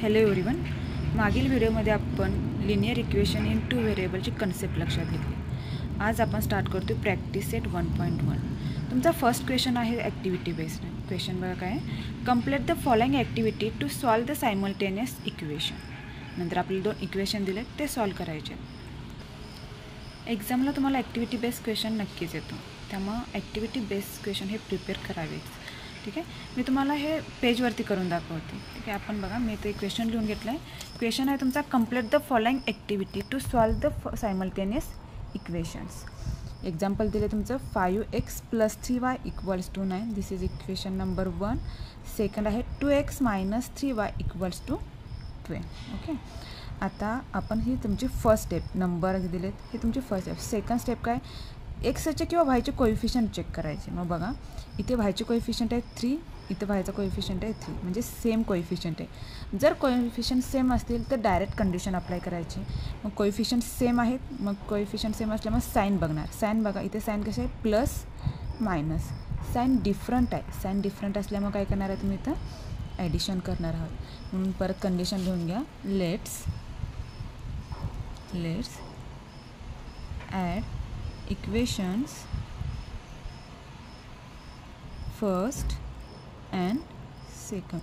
Hello everyone. मागील व्हिडिओमध्ये आपण लिनियर इक्वेशन इन टू व्हेरिएबलची कन्सेप्ट लक्षात घेतली. आज आपण स्टार्ट करतो प्रॅक्टिस सेट 1.1. तुमचा फर्स्ट क्वेश्चन आहे ॲक्टिव्हिटी बेस्ड क्वेश्चन. बघा काय, complete the following activity to solve the simultaneous equation. नंतर आपल्याला 2 इक्वेशन दिले ते सॉल्व करायचे. एक्झामला तुम्हाला ॲक्टिव्हिटी बेस्ड क्वेश्चन नक्कीच येतो, त्यामुळं ॲक्टिव्हिटी बेस्ड क्वेश्चन हे प्रिपेअर करावेच. ठीक आहे, मी तुम्हाला हे पेजवरती करून दाखवते. ठीक आहे, आपण बघा, मी ते क्वेश्चन लिहून घेतलं आहे. क्वेश्चन आहे तुमचा, complete the following activity to solve the simultaneous equations. Example दिले तुमचं 5x + 3y = 9. This is equation number 1. Second आहे 2x - 3y = 12. ओके, आता आपण ही तुमची फर्स्ट स्टेप, नंबर दिलेत, हे तुमची फर्स्ट स्टेप. सेकंड स्टेप काय, एक्सचे किंवा वायचे कोएफिशियंट चेक करायचे. मग बघा, इथे वायचे कोएफिशियंट आहे 3, इथे वायचा कोएफिशियंट आहे 3, म्हणजे सेम कोएफिशियंट आहे. जर कोएफिशियंट सेम असतील तर डायरेक्ट कंडिशन अप्लाय करायची. मग कोएफिशियंट सेम आहेत, मग कोएफिशियंट सेम असल्यामुळे साईन बघणार. साईन बघा, इथे साईन कसे आहे, प्लस मायनस. साईन डिफरंट आहे, साईन डिफरंट असल्यामुळे काय करणार आहे तुम्ही, इथं ॲडिशन करणार आहात. म्हणून परत कंडिशन लिहून घ्या. Let's add equations first and second.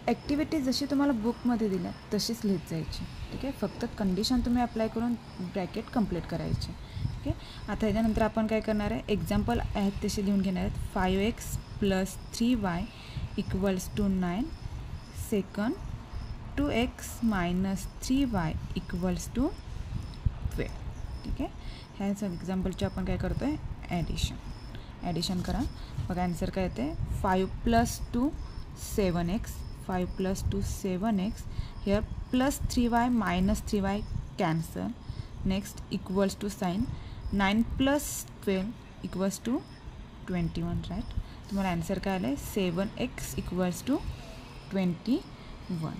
Activity जशी तुम्हाला बुकमध्ये दिल्या तशीच लिहित जायची. ठीक आहे, फक्त कंडिशन तुम्ही अप्लाय करून ब्रॅकेट कंप्लीट करायचे. ठीक आहे, आता ह्याच्यानंतर आपण काय करणार आहे, एक्झाम्पल आहेत तसे लिहून घेणार आहेत. 5x + 3y = 9. Second 2x - 3y = 12. ठीक आहे, ह्याच एक्झाम्पलचे आपण काय करतो आहे, ॲडिशन करा. बघा आन्सर काय येते, 5 + 2 7x. 5 + 2 7x. Here +3y - 3y cancel. Next equals to sign 9 + 12 = 21. Right, तुम्हाला आन्सर काय आलं आहे, 7x = 21.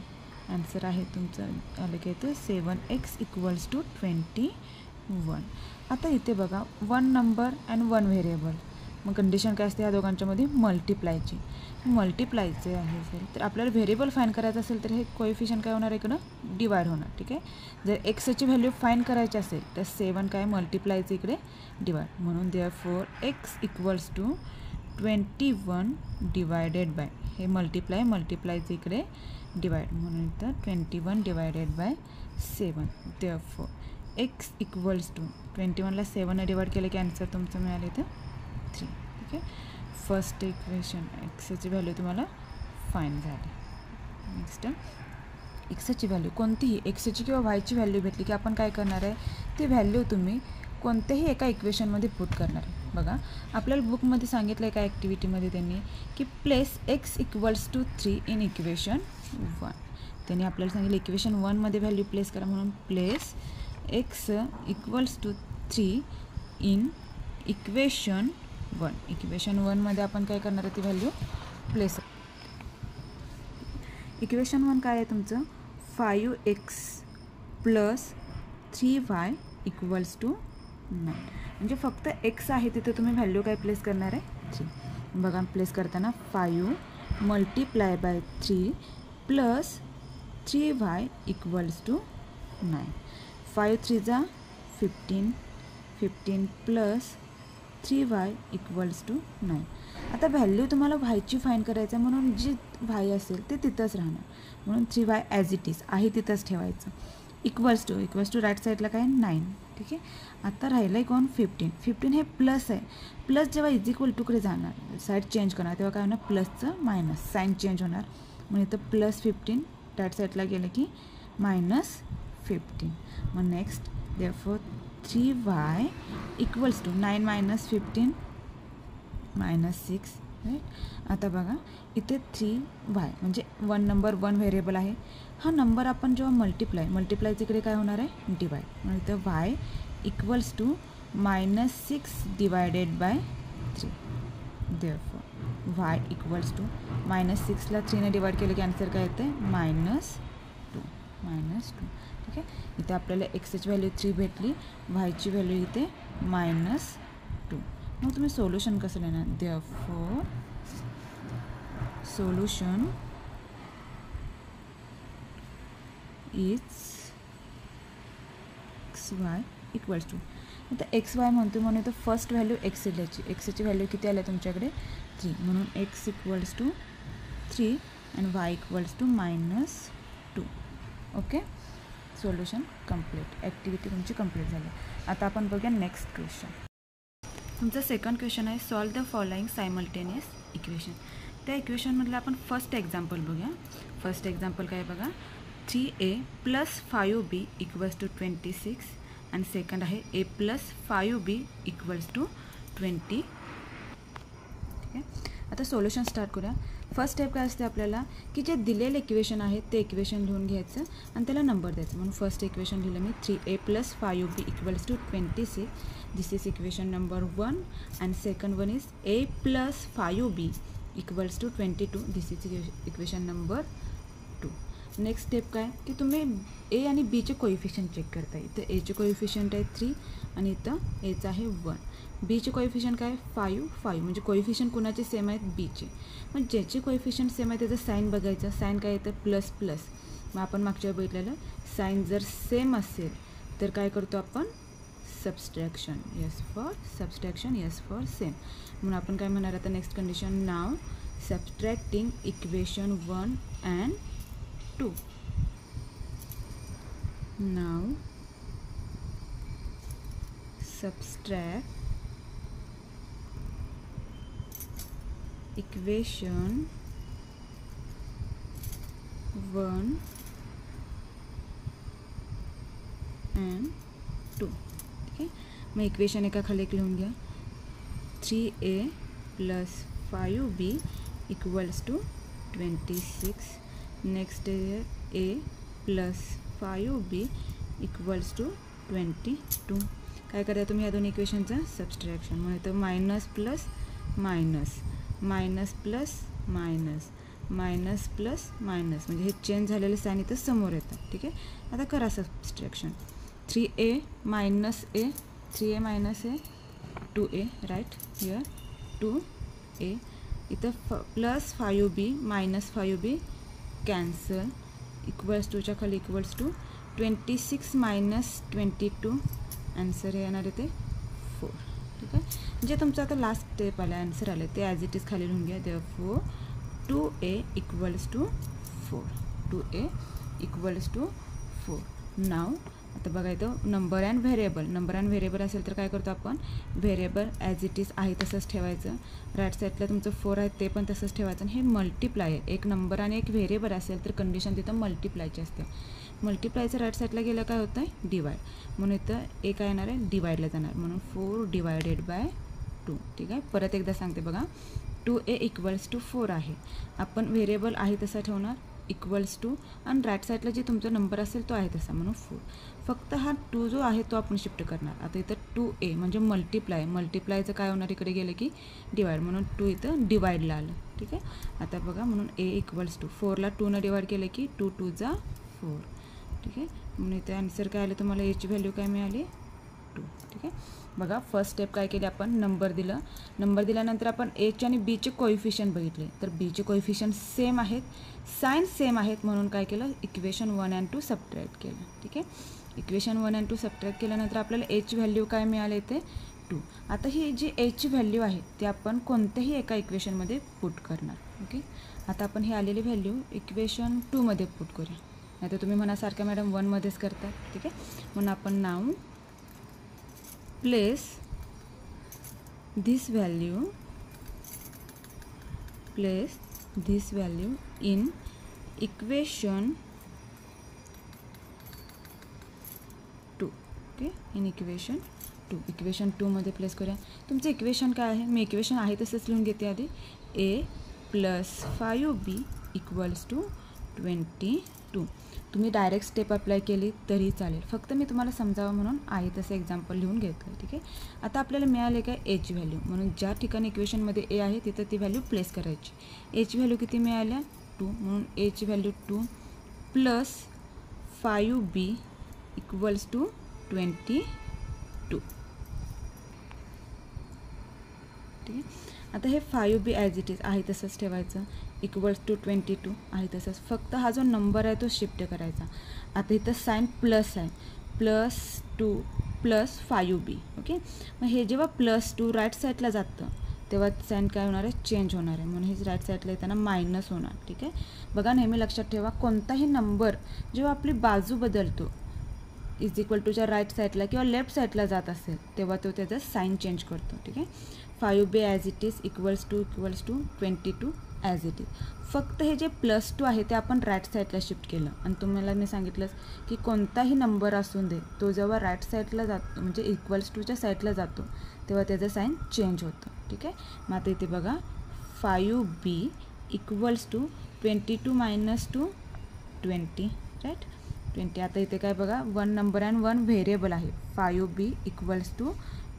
आन्सर आहे तुमचं आलं काय, तर 7x = 21. आता इथे बघा, 1 नंबर अँड 1 व्हेरिएबल. मग कंडिशन काय असते, या दोघांच्यामध्ये मल्टिप्लायची. मल्टिप्लायचे आहे असेल तर आपल्याला व्हेरिएबल फाईन करायचं असेल तर हे कोएफिशियंट काय होणार, इकडं डिवाइड होणार. ठीक आहे, जर एक्सची व्हॅल्यू फाईन करायची असेल तर 7 काय मल्टिप्लायचं इकडे डिवाइड. म्हणून देअरफॉर x = 21 डिवायडेड बाय, हे मल्टिप्लायचं इकडे डिवाइड, म्हणून इथं 21 / 7. देअरफॉर x = 21ला 7ने डिवाइड केलं की आन्सर तुमचं मिळालं इथं 3. ठीक आहे, फर्स्ट इक्वेशन एक्सची व्हॅल्यू तुम्हाला फाईन झाली. नेक्स्ट एक्सची व्हॅल्यू कोणतीही, एक्सची किंवा वायची व्हॅल्यू भेटली की आपण काय करणार आहे, ती व्हॅल्यू तुम्ही कोणत्याही एका इक्वेशनमध्ये पुट करणार आहे. बघा, आपल्याला बुकमध्ये सांगितलं आहे का ॲक्टिव्हिटीमध्ये त्यांनी की प्लेस x = 3 इन इक्वेशन 1. त्यांनी आपल्याला सांगितलं इक्वेशन 1मध्ये व्हॅल्यू प्लेस करा, म्हणून place x = 3 in equation 1. Equation 1मध्ये आपण काय करणार आहे, ती व्हॅल्यू प्लेस. इक्वेशन 1 काय आहे तुमचं, 5x + 3y = 9. म्हणजे फक्त x आहे तिथे तुम्ही व्हॅल्यू काय प्लेस करणार आहे, 3. बघा, प्लेस करताना 5 × 3 + 3y = 9. 5 × 3 = 15. 15 + 3y = 9. आता व्हॅल्यू तुम्हाला वायची फाईन करायचं आहे, म्हणून जी वाय असेल ते तिथंच राहणार. म्हणून 3y ॲज इट इज आहे तिथंच ठेवायचं. इक्वल्स टू राईट साईडला काय 9. ठीक आहे, आता राहिलं आहे कोण, 15. 15 हे प्लस आहे. प्लस जेव्हा =कडे जाणार, साईड चेंज करणार, तेव्हा काय होणार, प्लसचं मायनस साईन चेंज होणार. मग इथं +15 राईट साईडला गेलं की -15. मग नेक्स्ट देअरफॉर 3y = 9 - 15 -6. राईट, आता बघा इथे 3y म्हणजे 1 नंबर 1 व्हेरिएबल आहे. हा नंबर आपण जेव्हा मल्टिप्लायचं इकडे काय होणार आहे, डिवाइड. म्हणजे इथं y = -6 divided by 3. Therefore y = -6ला 3ने डिवाइड केलं की आन्सर काय येतं, -2. ठीक आहे, इथे आपल्याला एक्सची व्हॅल्यू 3 भेटली, वायची व्हॅल्यू इथे -2. मग तुम्ही सोल्युशन कसं लिहिणार, therefore solution X Y equals to, आता एक्स वाय म्हणतो म्हणून तर फर्स्ट व्हॅल्यू एक्स लिहायची. एक्सची व्हॅल्यू किती आली तुमच्याकडे 3, म्हणून X equals to 3 and Y equals to -2. Okay, solution complete. Activity तुमची कंप्लीट झाली. आता आपण बघूया नेक्स्ट क्वेश्चन. तुमचा सेकंड क्वेश्चन आहे solve the following simultaneous equation. त्या इक्वेशनमधलं आपण फर्स्ट एक्झाम्पल बघूया. फर्स्ट एक्झाम्पल काय बघा, 3a + 5b इक्वल्स टू 26 आणि सेकंड आहे a + 5b इक्वल्स टू 20. ठीक आहे, आता सोल्युशन स्टार्ट करूया. फर्स्ट स्टेप काय असते आपल्याला की जे दिलेले इक्वेशन आहे ते इक्वेशन लिहून घ्यायचं आणि त्याला नंबर द्यायचं. म्हणून फर्स्ट इक्वेशन लिहिलं मी 3a + 5b equals to 26. This is equation number 1 and second one is a + 5b equals to 22. This is equation number 2. Next step काय की तुम्ही ए आणि बीचे कोइफिशियंट चेक करता. इथं एचे कोइफिशियंट आहे 3 आणि इथं एचं आहे 1. बीचे कोइफिशियंट काय 5 म्हणजे कोइफिशियंट कुणाचे सेम आहेत बीचे. मग ज्याचे कोइफिशियंट सेम आहे त्याचं साईन बघायचं. साईन काय येतं ++. मग आपण मागच्या बघितलेलं साईन जर सेम असेल तर काय करतो आपण subtraction. Yes for subtraction, yes for same. म्हणून आपण काय म्हणणार आता next condition, now subtracting equation 1 and 2. Now subtract equation 1 and 2. ठीक आहे, मग इक्वेशन एका खाली एक लिहून घ्या. 3a + 5b equals to 26. Next a + 5b equals to 22. काय करता तुम्ही या दोन्ही इक्वेशनचं सबस्ट्रॅक्शन. मग इथं minus plus minus, minus plus minus, minus plus minus, म्हणजे हे चेंज झालेले साईन इथं समोर येतात. ठीक आहे, आता करा subtraction. 3a - a, 3a - a 2a, right here 2a. इथं + 5b - 5b कॅन्सल, इक्वल्स टूच्या खाली इक्वल्स टू 26 - 22. आन्सर हे येणार आहे ते 4. ठीक आहे, जे तुमचं आता लास्ट स्टेप आला आन्सर आलं ते ॲज इट इज खाली लिहून घ्या. Therefore 2a equals to 4. 2a equals to 4. Now आता बघा इथं number and variable. Number and variable असेल तर काय करतो आपण व्हेरिएबल ॲज इट इज आहे तसंच ठेवायचं. राईट साईडला तुमचं 4 आहे ते पण तसंच ठेवायचं. आणि हे मल्टिप्लाय आहे, एक नंबर आणि एक व्हेरिएबल असेल तर कंडिशन तिथं मल्टिप्लायची असते. मल्टिप्लायचं राईट साईडला गेलं काय होतं आहे डिवाइड. म्हणून इथं ए काय येणार आहे डिवाइडला जाणार. म्हणून 4 / 2. ठीक आहे, परत एकदा सांगते बघा. 2a इक्वल्स टू 4 आहे, आपण व्हेरिएबल आहे तसा ठेवणार इक्वल्स टू आणि राईट साईडला जे तुमचा नंबर असेल तो आहे तसा म्हणून 4. फक्त हा 2 जो आहे तो आपण शिफ्ट करणार. आता इथं 2a म्हणजे मल्टिप्लाय, मल्टिप्लायचं काय होणार इकडे गेलं की डिवाइड, म्हणून 2 इथं डिवाइडला आलं. ठीक आहे, आता बघा म्हणून a इक्वल्स टू 4ला 2ने डिवाइड केलं की 2 × 2 = 4. ठीक आहे, म्हणून इथे आन्सर काय आलं तुम्हाला एची व्हॅल्यू काय मिळाली 2. ठीक आहे, बघा फर्स्ट स्टेप काय केली आपण नंबर दिलं. नंबर दिल्यानंतर आपण एचे आणि बीचे कोइफिशियंट बघितले तर बीचे कोइफिशियंट सेम आहेत, साइन सेम आहेत, म्हणून काय केलं इक्वेशन 1 and 2 सबट्रॅक्ट केलं. ठीक आहे, इक्वेशन 1 and 2 सबट्रॅक्ट केल्यानंतर आपल्याला एची व्हॅल्यू काय मिळाले ते 2. आता ही जी एची व्हॅल्यू आहे ती आपण कोणत्याही एका इक्वेशनमध्ये पुट करणार. ओके, आता आपण ही आलेली व्हॅल्यू इक्वेशन 2मध्ये पुट करूया. नाही तर तुम्ही म्हणासारखं मॅडम 1मध्येच करतात. ठीक आहे, म्हणून आपण now place this value in equation 2. Okay, in equation 2. Equation 2मध्ये प्लेस करूया. तुमचं इक्वेशन काय आहे मी इक्वेशन आहे तसंच लिहून घेते आधी. a + 5b equals to 22. तुम्ही डायरेक्ट स्टेप अप्लाय केली तरी चालेल, फक्त मी तुम्हाला समजावं म्हणून आहे तसं एक्झाम्पल लिहून घेतलं. ठीक आहे, आता आपल्याला मिळाले काय एची व्हॅल्यू, म्हणून ज्या ठिकाणी इक्वेशनमध्ये ए आहे तिथं ती व्हॅल्यू प्लेस करायची. एची व्हॅल्यू किती मिळाल्या 2, म्हणून एची व्हॅल्यू 2 + 5b इक्वल्स टू 22. ठीक आहे, आता हे 5b ॲज इट इज आहे तसंच ठेवायचं. इक्वल्स टू 22 आहे तसंच, फक्त हा जो नंबर आहे तो शिफ्ट करायचा. आता इथं साईन प्लस आहे, +2 + 5b. ओके, मग हे जेव्हा +2 राईट साईडला जातं तेव्हा साईन काय होणार आहे, चेंज होणार आहे, म्हणून हे राईट साईडला येताना मायनस होणार. ठीक आहे, बघा नेहमी लक्षात ठेवा, कोणताही नंबर जेव्हा आपली बाजू बदलतो = टूच्या राईट साईडला किंवा लेफ्ट साईडला जात असेल तेव्हा तो त्याचा साईन चेंज करतो. ठीक आहे, 5b as it is equals to 22 as it is. फक्त हे जे +2 आहे ते आपण राईट साईडला शिफ्ट केलं, आणि तुम्हाला मी सांगितलंच की कोणताही नंबर असून दे तो जेव्हा राईट साईडला जातो म्हणजे =2च्या साईडला जातो तेव्हा त्याचं साईन चेंज होतं. ठीक आहे, मग आता इथे बघा 5b = 22 - 2 20, राईट, 20. आता इथे काय बघा, 1 नंबर अँड 1 व्हेरिएबल आहे, 5b =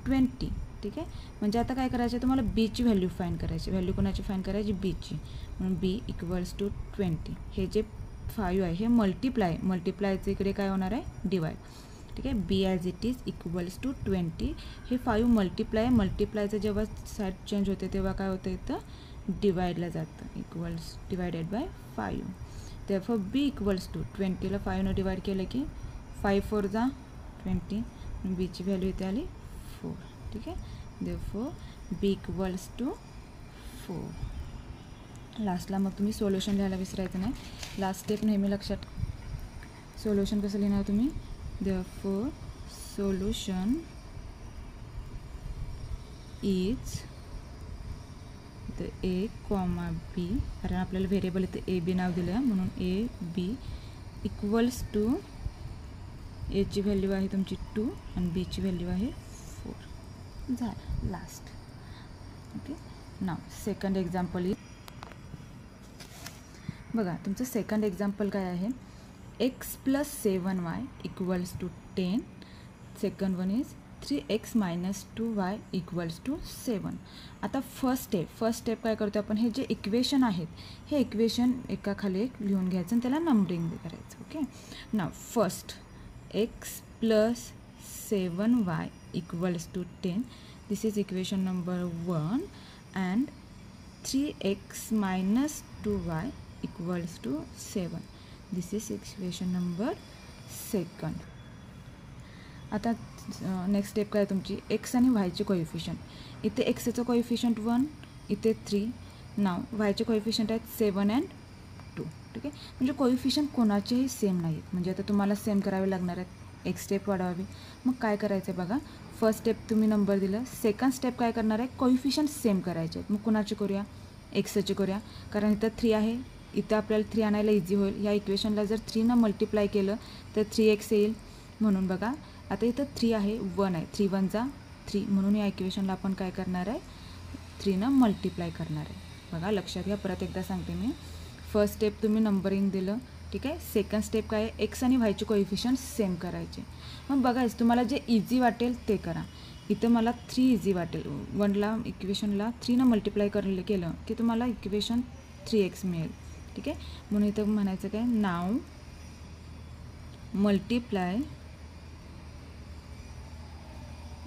20. ठीक आहे, म्हणजे आता काय करायचं आहे तुम्हाला, बीची व्हॅल्यू फाईंड करायची. व्हॅल्यू कोणाची फाईंड करायची, बीची, म्हणून b = 20. हे जे 5 आहे हे मल्टिप्लायचं इकडे काय होणार आहे, डिवाइड. ठीक आहे, b as it is equals to 20. हे 5 मल्टिप्लायचं जेव्हा साईड चेंज होते तेव्हा काय होतं, इथं डिवाइडला जातं, इक्वल्स / 5. therefore b = 20 ला 5 डिवाइड केलं की 5 4 जा 20, b ची व्हॅल्यू इथे आली 4. ठीक आहे, therefore b = 4. लास्टला मग तुम्ही सोल्युशन लिहायला विसरायचं नाही. लास्ट स्टेप नेहमी लक्षात, सोल्युशन कसं लिहिणार तुम्ही, therefore solution is a, b, कारण आपल्याला व्हेरिएबल इथे ए बी नाव दिलं आहे म्हणून a b equals to a ची व्हॅल्यू आहे तुमची 2 आणि b ची व्हॅल्यू आहे 4. झालं last. Okay, now second example is, बघा तुमचं सेकंड एक्झाम्पल काय आहे, x + 7y = 10. Second one is 3x - 2y = 7. आता फर्स्ट स्टेप काय करतो आपण, हे जे इक्वेशन आहेत हे इक्वेशन एकाखाली एक लिहून घ्यायचं आणि त्याला नंबरिंग करायचं. Okay, now first x + 7y = 10. This is equation number 1 and 3x - 2y = 7. This is equation number second. आता नेक्स्ट स्टेप काय तुमची, एक्स आणि वायचे कोएफिशियंट. इथे एक्सचं कोएफिशियंट 1, इथे 3. नाव वायचे कोएफिशियंट आहेत 7 अँड 2. ठीक आहे, म्हणजे कोएफिशियंट कोणाचेही सेम नाहीत, म्हणजे आता तुम्हाला सेम करावे लागणार आहेत, एक स्टेप वाढवावी. मग काय करायचं आहे बघा, फर्स्ट स्टेप तुम्ही नंबर दिलं, सेकंड स्टेप काय करणार आहे, कोएफिशियंट सेम करायचे आहेत. मग कुणाचे करूया, एक्सचे करूया, कारण इथं 3 आहे, इथं आपल्याला 3 आणायला इझी होईल. या इक्वेशनला जर 3 मल्टिप्लाय केलं तर 3x येईल, म्हणून बघा आता इथं 3 आहे, 1 आहे, 3 1 जा 3, म्हणून या इक्वेशनला आपण काय करणार आहे, 3 मल्टिप्लाय करणार आहे. बघा लक्षात घ्या, परत एकदा सांगते मी, फर्स्ट स्टेप तुम्ही नंबरिंग दिलं. ठीक आहे, सेकंड स्टेप काय आहे, एक्स आणि वायचे कोएफिशियंट सेम करायचे. मग बघायचं तुम्हाला जे इझी वाटेल ते करा. इथं मला 3 इझी वाटेल, 1ला इक्वेशनला 3 मल्टिप्लाय केलं की तुम्हाला इक्वेशन 3x मिळेल. ठीक आहे, म्हणून इथं म्हणायचं काय, नाव मल्टिप्लाय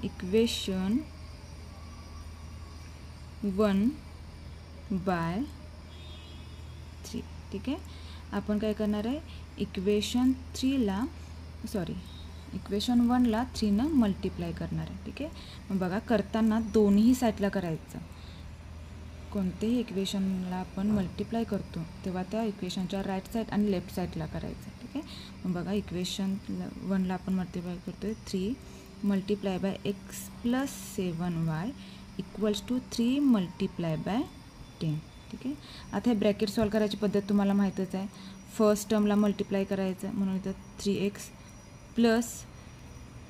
इक्वेशन 1 / 3. ठीक आहे, आपण काय करणार आहे, इक्वेशन 1ला 3 मल्टिप्लाय करणार आहे. ठीक आहे, मग बघा करताना दोन्ही साईडला करायचं. कोणतेही इक्वेशनला आपण मल्टिप्लाय करतो तेव्हा त्या इक्वेशनच्या राईट साईड आणि लेफ्ट साईडला करायचं. ठीक आहे, मग बघा इक्वेशन 1ला आपण मल्टिप्लाय करतो आहे 3 × x + 7y = 3 × 10. ठीक आहे, आता हे ब्रॅकेट सॉल्व करायची पद्धत तुम्हाला माहीतच आहे. फर्स्ट टर्मला मल्टिप्लाय करायचं म्हणून इथं 3x प्लस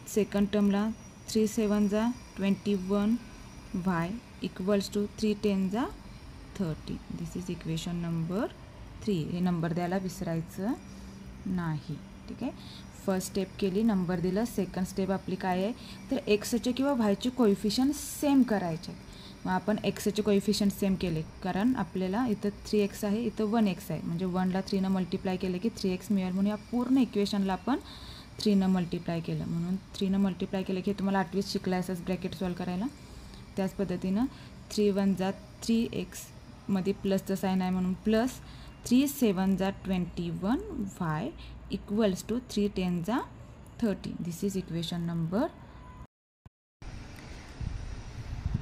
सेकंड टर्मला 3 7 जा 21 y = 3 10 जा 30. This is equation number 3. हे नंबर द्यायला विसरायचं नाही. ठीक आहे, फर्स्ट स्टेप केली, नंबर दिलं. सेकंड स्टेप आपली काय आहे, तर एक्सचे किंवा वायचे कोएफिशियंट सेम करायचे. मग आपण एक्सचे कोएफिशियंट सेम केले, कारण आपल्याला इथं 3x आहे, इथं 1x आहे, म्हणजे 1ला 3 मल्टिप्लाय केलं की 3x मिळेल, म्हणून या पूर्ण इक्वेशनला आपण 3 मल्टिप्लाय केलं. म्हणून 3 मल्टिप्लाय केलं की तुम्हाला 8वीत शिकला असंच ब्रॅकेट सॉल्व करायला. त्याच पद्धतीनं 3 1 जा 3x मध्ये प्लसचं साईन आहे म्हणून प्लस 3 7 जा 21 y इक्वल्स टू 3 10 जा 30. This is equation number.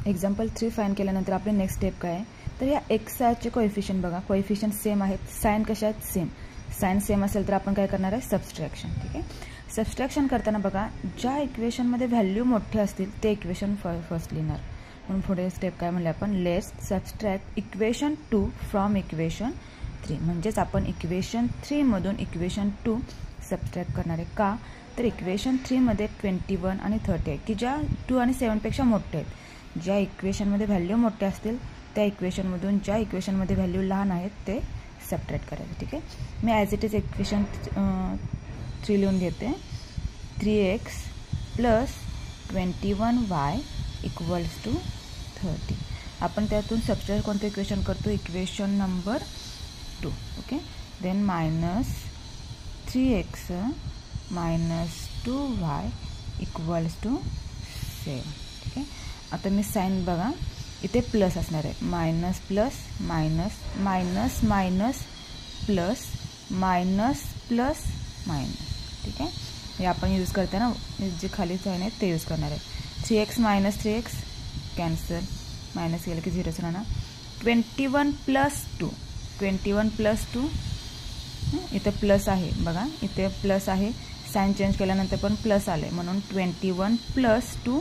Example 3 fine केल्यानंतर आपले नेक्स्ट स्टेप काय आहे, तर या एक्सचे कोएफिशियंट बघा, कोएफिशियंट सेम आहेत, साईन कशा आहेत सेम. साईन सेम असेल तर आपण काय करणार आहे सबस्ट्रॅक्शन. ठीक आहे, सबस्ट्रॅक्शन करताना बघा ज्या इक्वेशनमध्ये व्हॅल्यू मोठे असतील ते इक्वेशन फर्स्ट लिहिणार. म्हणून पुढे स्टेप काय म्हणले आपण, let's subtract equation 2 from equation 3. म्हणजेच आपण इक्वेशन 3 मधून इक्वेशन 2 सबस्ट्रॅक्ट करणार आहे. का तर इक्वेशन 3 मध्ये 21 आणि 30 आहे की ज्या 2 आणि 7 पेक्षा मोठे आहेत. ज्या इक्वेशनमध्ये व्हॅल्यू मोठे असतील त्या इक्वेशनमधून ज्या इक्वेशनमध्ये व्हॅल्यू लहान आहेत ते सबट्रॅक्ट करायचे. ठीक आहे, मी ॲज इट इज इक्वेशन 3 लिहून घेते. 3x plus 21y equals to 30. आपण त्यातून सबट्रॅक्ट कोणतं इक्वेशन करतो, equation number 2. Okay, then minus 3x minus 2y equals to 7. ठीक आहे, आता मी साईन बघा इथे प्लस असणार आहे, minus plus minus minus minus plus minus plus minus. ठीक आहे, हे आपण यूज करताना जे खाली साईन आहे ते यूज करणार आहे. 3x minus 3x cancel, minus केलं की 0च राहणार. 21 प्लस 2, 21 प्लस 2 इथे प्लस आहे बघा, इथे प्लस आहे, साईन चेंज केल्यानंतर पण प्लस आले म्हणून 21 प्लस 2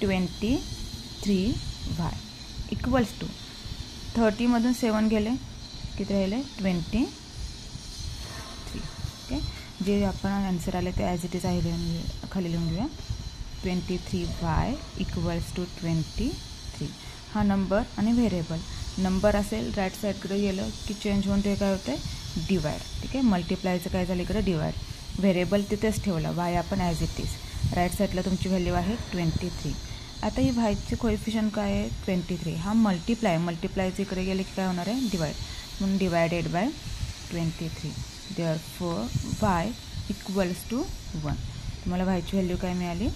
23y इक्वल्स टू 30 मधून 7 गेले किती राहिले 23. ओके, जे आपण आन्सर आले ते ॲज इट इज आहे लिहून खाली लिहून घेऊया. 23y equals to 23. हा नंबर आणि व्हेरिएबल. नंबर असेल राईट साईडकडे गेलं की चेंज होऊन ते काय होतं डिवाइड. ठीक आहे, मल्टिप्लायचं काय झालं इकडे डिवाइड. व्हेरिएबल तिथेच ठेवला, वाय आपण ॲज इट इज. राईट साईडला तुमची व्हॅल्यू आहे 23. आता ही वायची कोएफिशियंट काय आहे 23. हा मल्टिप्लायचं इकडे गेले की काय होणार आहे डिवाइड, म्हणून divided by 23. Therefore Y equals to 1. तुम्हाला वायची व्हॅल्यू काय मिळाली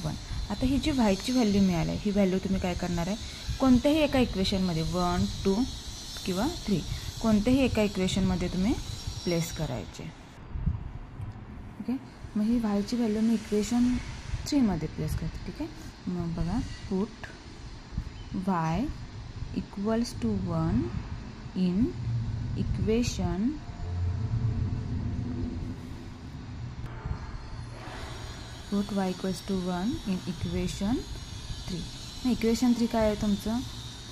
1. आता ही जी वायची व्हॅल्यू मिळाली ही व्हॅल्यू तुम्ही काय करणार आहे कोणत्याही एका इक्वेशनमध्ये 1 2 किंवा 3 कोणत्याही एका इक्वेशनमध्ये तुम्ही प्लेस करायचे. ओके, मग ही वायची व्हॅल्यू मी इक्वेशन 3 मध्ये प्लेस करते. ठीक आहे, मग बघा put y equals to 1 in equation put y equals to 1 in equation 3. Equation 3 काय आहे तुमचं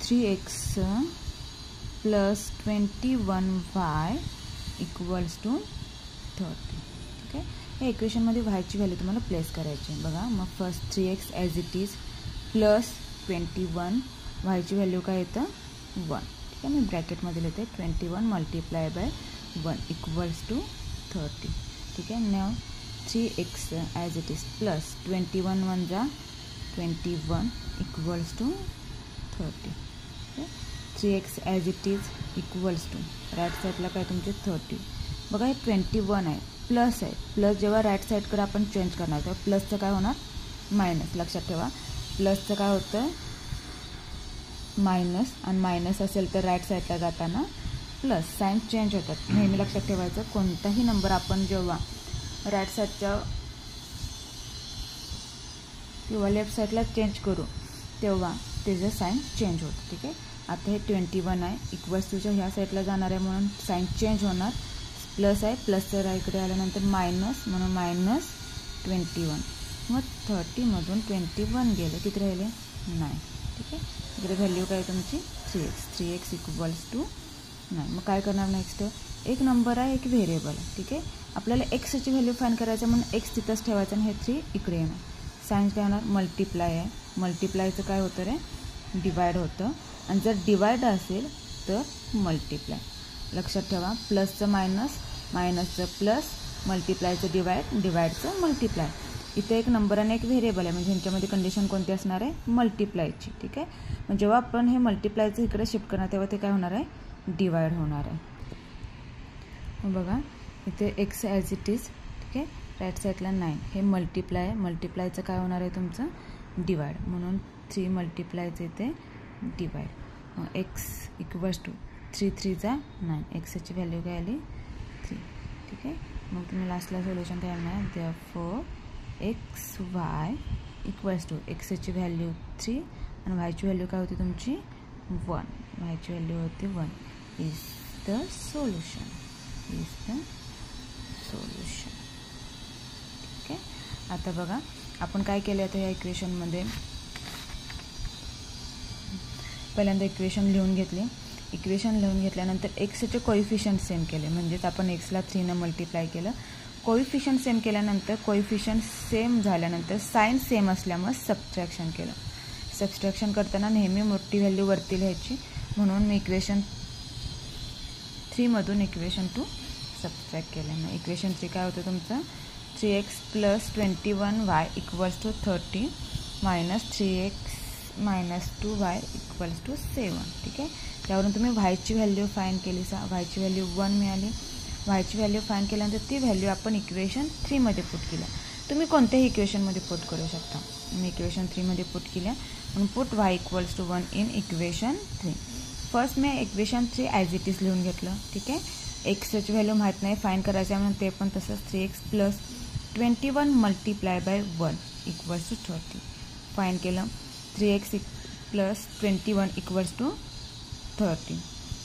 3x plus 21y equals to 30. ठीक आहे, या इक्वेशनमध्ये वायची व्हॅल्यू तुम्हाला प्लेस करायची. बघा मग first 3x as it is plus 21 वायची व्हॅल्यू काय येतं 1. ठीक आहे, मी ब्रॅकेटमध्ये लिहिते 21 मल्टिप्लाय बाय 1 इक्वल्स टू 30. ठीक आहे, now 3x as it is plus 21 1 जा 21 equals to 30. 3x as it is equals to right साईडला काय तुमचे 30. बघा हे 21 आहे प्लस आहे, प्लस जेव्हा राईट साईडकडे आपण चेंज करणार तेव्हा प्लसचं काय होणार मायनस. लक्षात ठेवा प्लसचं काय होतं मायनस, आणि मायनस असेल तर राईट साईडला जाताना प्लस साईन चेंज होतात. नेहमी लक्षात ठेवायचं कोणताही नंबर आपण जेव्हा राईट साईडच्या किंवा लेफ्ट साईडला चेंज करू तेव्हा त्याचं साईन चेंज होतं. ठीक आहे, आता हे 21 आहे इक्वल्स टूच्या ह्या साईडला जाणार आहे म्हणून साईन चेंज होणार. प्लस आहे, प्लसचं इकडे आल्यानंतर मायनस म्हणून मायनस 21. मग 30मधून 21 गेले किती राहिले 9. ठीक आहे, इकडे व्हॅल्यू काय तुमची 3x इक्वल्स टू 9. मग काय करणार नेक्स्ट एक नंबर आहे एक व्हेरिएबल आहे. ठीक आहे, आपल्याला एक्सची व्हॅल्यू फाईंड करायचं म्हणून एक्स तिथंच ठेवायचं आणि हे 3 इकडे येणार. साईन काय होणार मल्टिप्लाय आहे, मल्टिप्लायचं काय होतं रे डिवाइड होतं, आणि जर डिवाइड असेल तर मल्टिप्लाय. लक्षात ठेवा प्लसचं मायनस मायनसचं प्लस मल्टिप्लायचं डिवाइड डिवाइडचं मल्टिप्लाय. इथे एक नंबर आणि एक व्हेरिएबल आहे म्हणजे ह्यांच्यामध्ये कंडिशन कोणती असणार आहे मल्टिप्लायची. ठीक आहे, मग जेव्हा आपण हे मल्टिप्लायचं इकडे शिफ्ट करणार तेव्हा ते काय होणार आहे डिवाइड होणार आहे. मग बघा इथे एक्स ॲज इट इज. ठीक आहे, राईट साईडला 9 हे मल्टिप्लाय आहे, मल्टिप्लायचं काय होणार आहे तुमचं डिवाइड म्हणून 3 मल्टिप्लायचं इथे डिवाइड. एक्स इक्वल्स टू 3 3 जा 9, एक्सची व्हॅल्यू काय आली 3. ठीक आहे, मग तुम्ही लास्टला सोल्युशन काय आणणार, therefore X Y equals to एक्सची व्हॅल्यू 3 आणि वायची व्हॅल्यू काय होती तुमची 1, वायची व्हॅल्यू होती 1. Is the solution, is the solution. ठीक आहे, आता बघा आपण काय केलं आता या इक्वेशनमध्ये, पहिल्यांदा इक्वेशन लिहून घेतली. इक्वेशन लिहून घेतल्यानंतर एक्सचे कोइफिशियंट सेम केले, म्हणजेच आपण एक्सला 3 मल्टिप्लाय केलं. कोइफिशियंट सेम केल्यानंतर कोइफिशियंट सेम झाल्यानंतर साइन सेम असल्यामुळे सबट्रॅक्शन केलं. सबट्रॅक्शन करताना नेहमी मोठी व्हॅल्यू वरती लिहायची, म्हणून मी इक्वेशन 3 मधून इक्वेशन 2 सबट्रॅक्ट केलं. मग इक्वेशन 3 काय होतं तुमचं, 3x + 21y equals to 30 minus 3x minus 2y equals to 7. ठीक आहे, त्यावरून तुम्ही वायची व्हॅल्यू फाइंड केली. वायची व्हॅल्यू 1 मिळाली. वायची व्हॅल्यू फाइंड केल्यानंतर ती व्हॅल्यू आपण इक्वेशन 3 मध्ये पुट केल्या. तुम्ही कोणत्याही इक्वेशनमध्ये पुट करू शकता. मी इक्वेशन 3 मध्ये पुट केल्या, म्हणून put y equals to 1 in equation 3. First मी इक्वेशन 3 ॲज इट इज लिहून घेतलं. ठीक आहे, एक्सची व्हॅल्यू माहीत नाही, फाइंड करायचं आहे म्हणून ते पण तसंच 3x + 21 multiply by 1 equals to 30 find केलं. 3x + 21 equals to 30.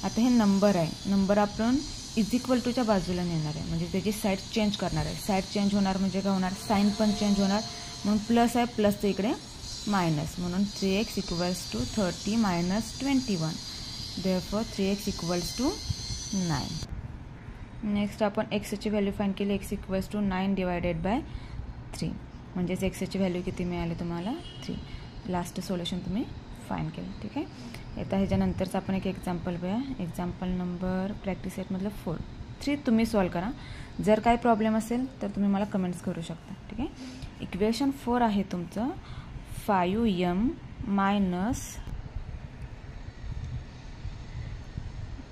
आता हे नंबर आहे, नंबर आपण इज इक्वल टूच्या बाजूला नेणार आहे, म्हणजे त्याची साईड चेंज करणार आहे. साईड चेंज होणार म्हणजे काय होणार, साईन पण चेंज होणार, म्हणून प्लस आहे, प्लसचं इकडे मायनस, म्हणून 3x equals to 30 minus 21. Therefore 3x equals to 9. Next आपण एक्सची व्हॅल्यू फाइंड केली. X equals to 9 divided by 3, म्हणजेच एक्सची व्हॅल्यू किती मिळाली तुम्हाला 3. लास्ट सोल्युशन तुम्ही फाइंड केलं. ठीक आहे, आता ह्याच्यानंतरचं आपण एक एक्झाम्पल बघूया. Example number practice सेटमधलं 4. 3 तुम्ही सॉल्व करा. जर काय प्रॉब्लेम असेल तर तुम्ही मला कमेंट्स करू शकता. ठीक आहे, इक्वेशन 4 आहे तुमचं 5m मायनस,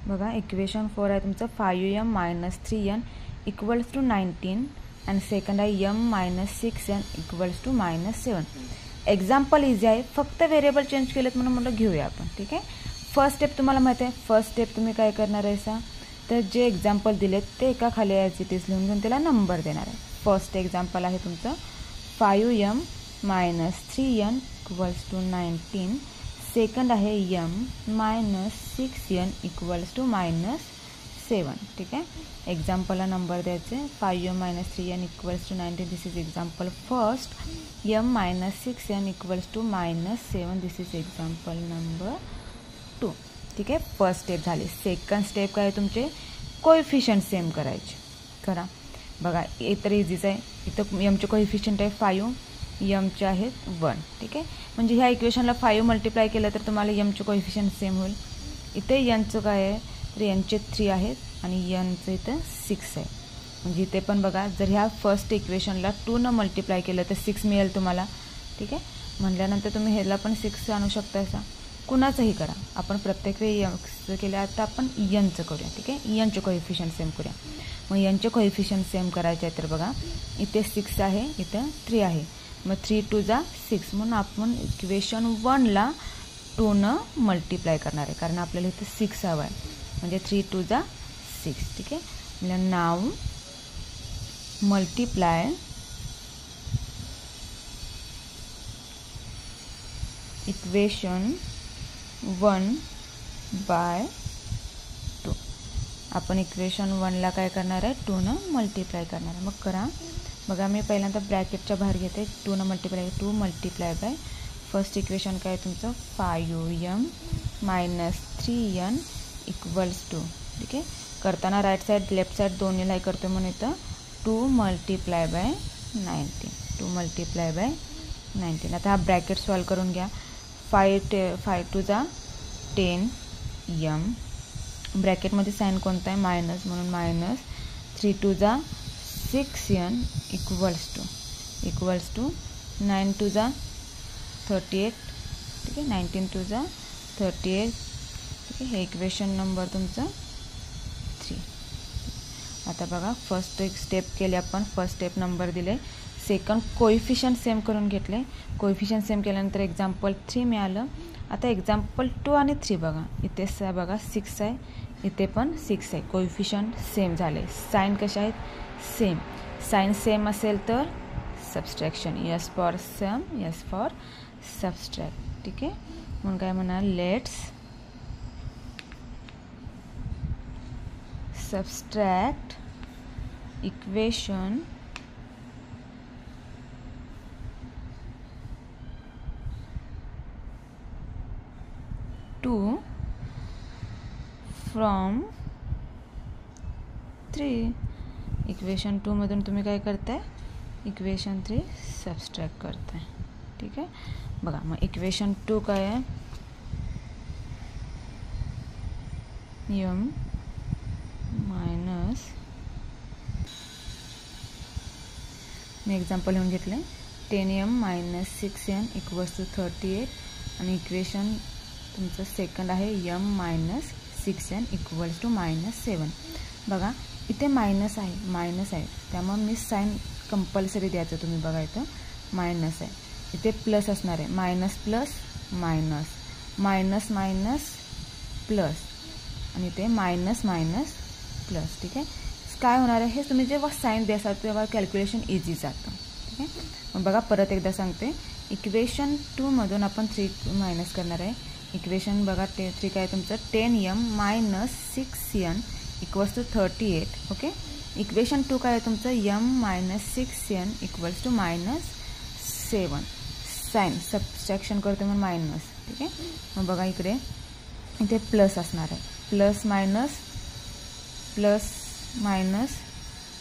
बघा इक्वेशन 4 आहे तुमचं 5m minus 3n equals to 19 आणि सेकंड आहे m minus 6n equals to -7. Example easy आहे, फक्त व्हेरिएबल चेंज केलेत म्हणून म्हटलं घेऊया आपण. ठीक आहे, फर्स्ट स्टेप तुम्हाला माहिती आहे. फर्स्ट स्टेप तुम्ही काय करणार आहे तर जे एक्झाम्पल दिलेत ते एका खाली ॲज इट इज लिहून घेऊन त्याला नंबर देणार आहे. फर्स्ट एक्झाम्पल आहे तुमचं 5m minus 3n equals to 19. Second आहे m minus 6n equals to -7. ठीक आहे, एक्झाम्पलला नंबर द्यायचे. 5m minus 3n equals to 19, this is example first. m minus 6n equals to -7, this is example number 2. ठीक आहे, first step झाली. Second step काय तुमचे कोइफिशियंट सेम करायचे. करा, बघा हे तर इझीच आहे. इथं एमचे कोइफिशियंट आहे 5, एमचे आहेत 1. ठीक आहे, म्हणजे ह्या इक्वेशनला 5 मल्टिप्लाय केलं तर तुम्हाला एमचे कोइफिशियंट सेम होईल. इथे एनचं काय आहे तर एनचे 3 आहेत आणि एनचं इथं 6 आहे. म्हणजे इथे पण बघा, जर ह्या फर्स्ट इक्वेशनला 2 न मल्टिप्लाय केलं तर 6 मिळेल तुम्हाला. ठीक आहे, म्हटल्यानंतर तुम्ही ह्याला पण 6 आणू शकता. असा कुणाचंही करा, आपण प्रत्येक वेळी एमचं केलं. आता आपण एनचं करूया. ठीक आहे, एनचे कोइफिशियंट सेम करूया. मग एनचे कोइफिशियंट सेम करायचे आहे तर बघा इथे 6 आहे, इथं 3 आहे, मग 3 2 जा 6, म्हणून आपण इक्वेशन 1ला 2 न मल्टिप्लाय करणार आहे, कारण आपल्याला इथे 6 हवं आहे. म्हणजे 3 2 जा 6. ठीक आहे, म्हणजे नाव मल्टिप्लाय इक्वेशन 1 बाय 2. आपण इक्वेशन 1ला काय करणार आहे 2 न मल्टिप्लाय करणार आहे. मग करा, बघा मी पहिल्यांदा ब्रॅकेटच्या बाहेर घेते. 2 न multiply, 2 multiply by first equation काय तुमचं 5m minus 3n equals to. ठीक आहे, करताना राईट साईड लेफ्ट साईड दोन्हीला करतो म्हणून इथं 2 मल्टिप्लाय बाय 19, 2 मल्टिप्लाय बाय 19. आता हा ब्रॅकेट सॉल्व करून घ्या. 5 2 जा 10m, ब्रॅकेटमध्ये साईन कोणता आहे मायनस, म्हणून मायनस 3 2 जा 6n इक्वल्स टू 9 2 जा 38. ठीक आहे, 19 2 जा 38. ठीक आहे, हे इक्वेशन नंबर तुमचं 3. आता बघा फर्स्ट एक स्टेप केले आपण, फर्स्ट स्टेप नंबर दिले. सेकंड कोइफिशियंट सेम करून घेतले. कोइफिशियंट सेम केल्यानंतर एक्झाम्पल 3 मिळालं आता एक्झाम्पल 2 आणि 3 बघा, इथे बघा 6 आहे, इथे पण 6 आहे. कोएफिशियंट सेम झाले. साइन कशा आहेत सेम. साइन सेम असेल तर subtraction, yes for sum, yes for subtract. ठीक आहे. मग काय म्हणा, let's subtract equation 2 from 3. Equation 2 मधून तुम्ही काय करताय, इक्वेशन 3 सबस्ट्रॅक्ट करताय. ठीक आहे. बघा मग इक्वेशन 2 काय आहे, m मायनस, मी एक्झाम्पल लिहून घेतले, 10m minus 6n equals to 38. आणि इक्वेशन तुमचं सेकंड आहे m minus 6n equals to -7. बघा इथे मायनस आहे, त्यामुळे मी साइन कंपल्सरी द्यायचं. तुम्ही बघा इथं मायनस आहे, इथे प्लस असणार आहे. Minus plus minus, minus minus plus, आणि इथे मायनस मायनस प्लस. ठीक आहे. काय होणार आहे, हे तुम्ही जेव्हा साइन द्याल तेव्हा कॅल्क्युलेशन इझी जातं. ठीक आहे. मग बघा परत एकदा सांगते, इक्वेशन 2 मधून आपण 3 मायनस करणार आहे. इक्वेशन बघा 3 काय तुमचं, 10m minus 6n equals to 38. Okay. Equation 2 काय आहे तुमचं, m minus 6n equals to -7. Sign subtraction करतो म्हणून मायनस. ठीक आहे. मग बघा इथे प्लस असणार आहे. प्लस मायनस प्लस मायनस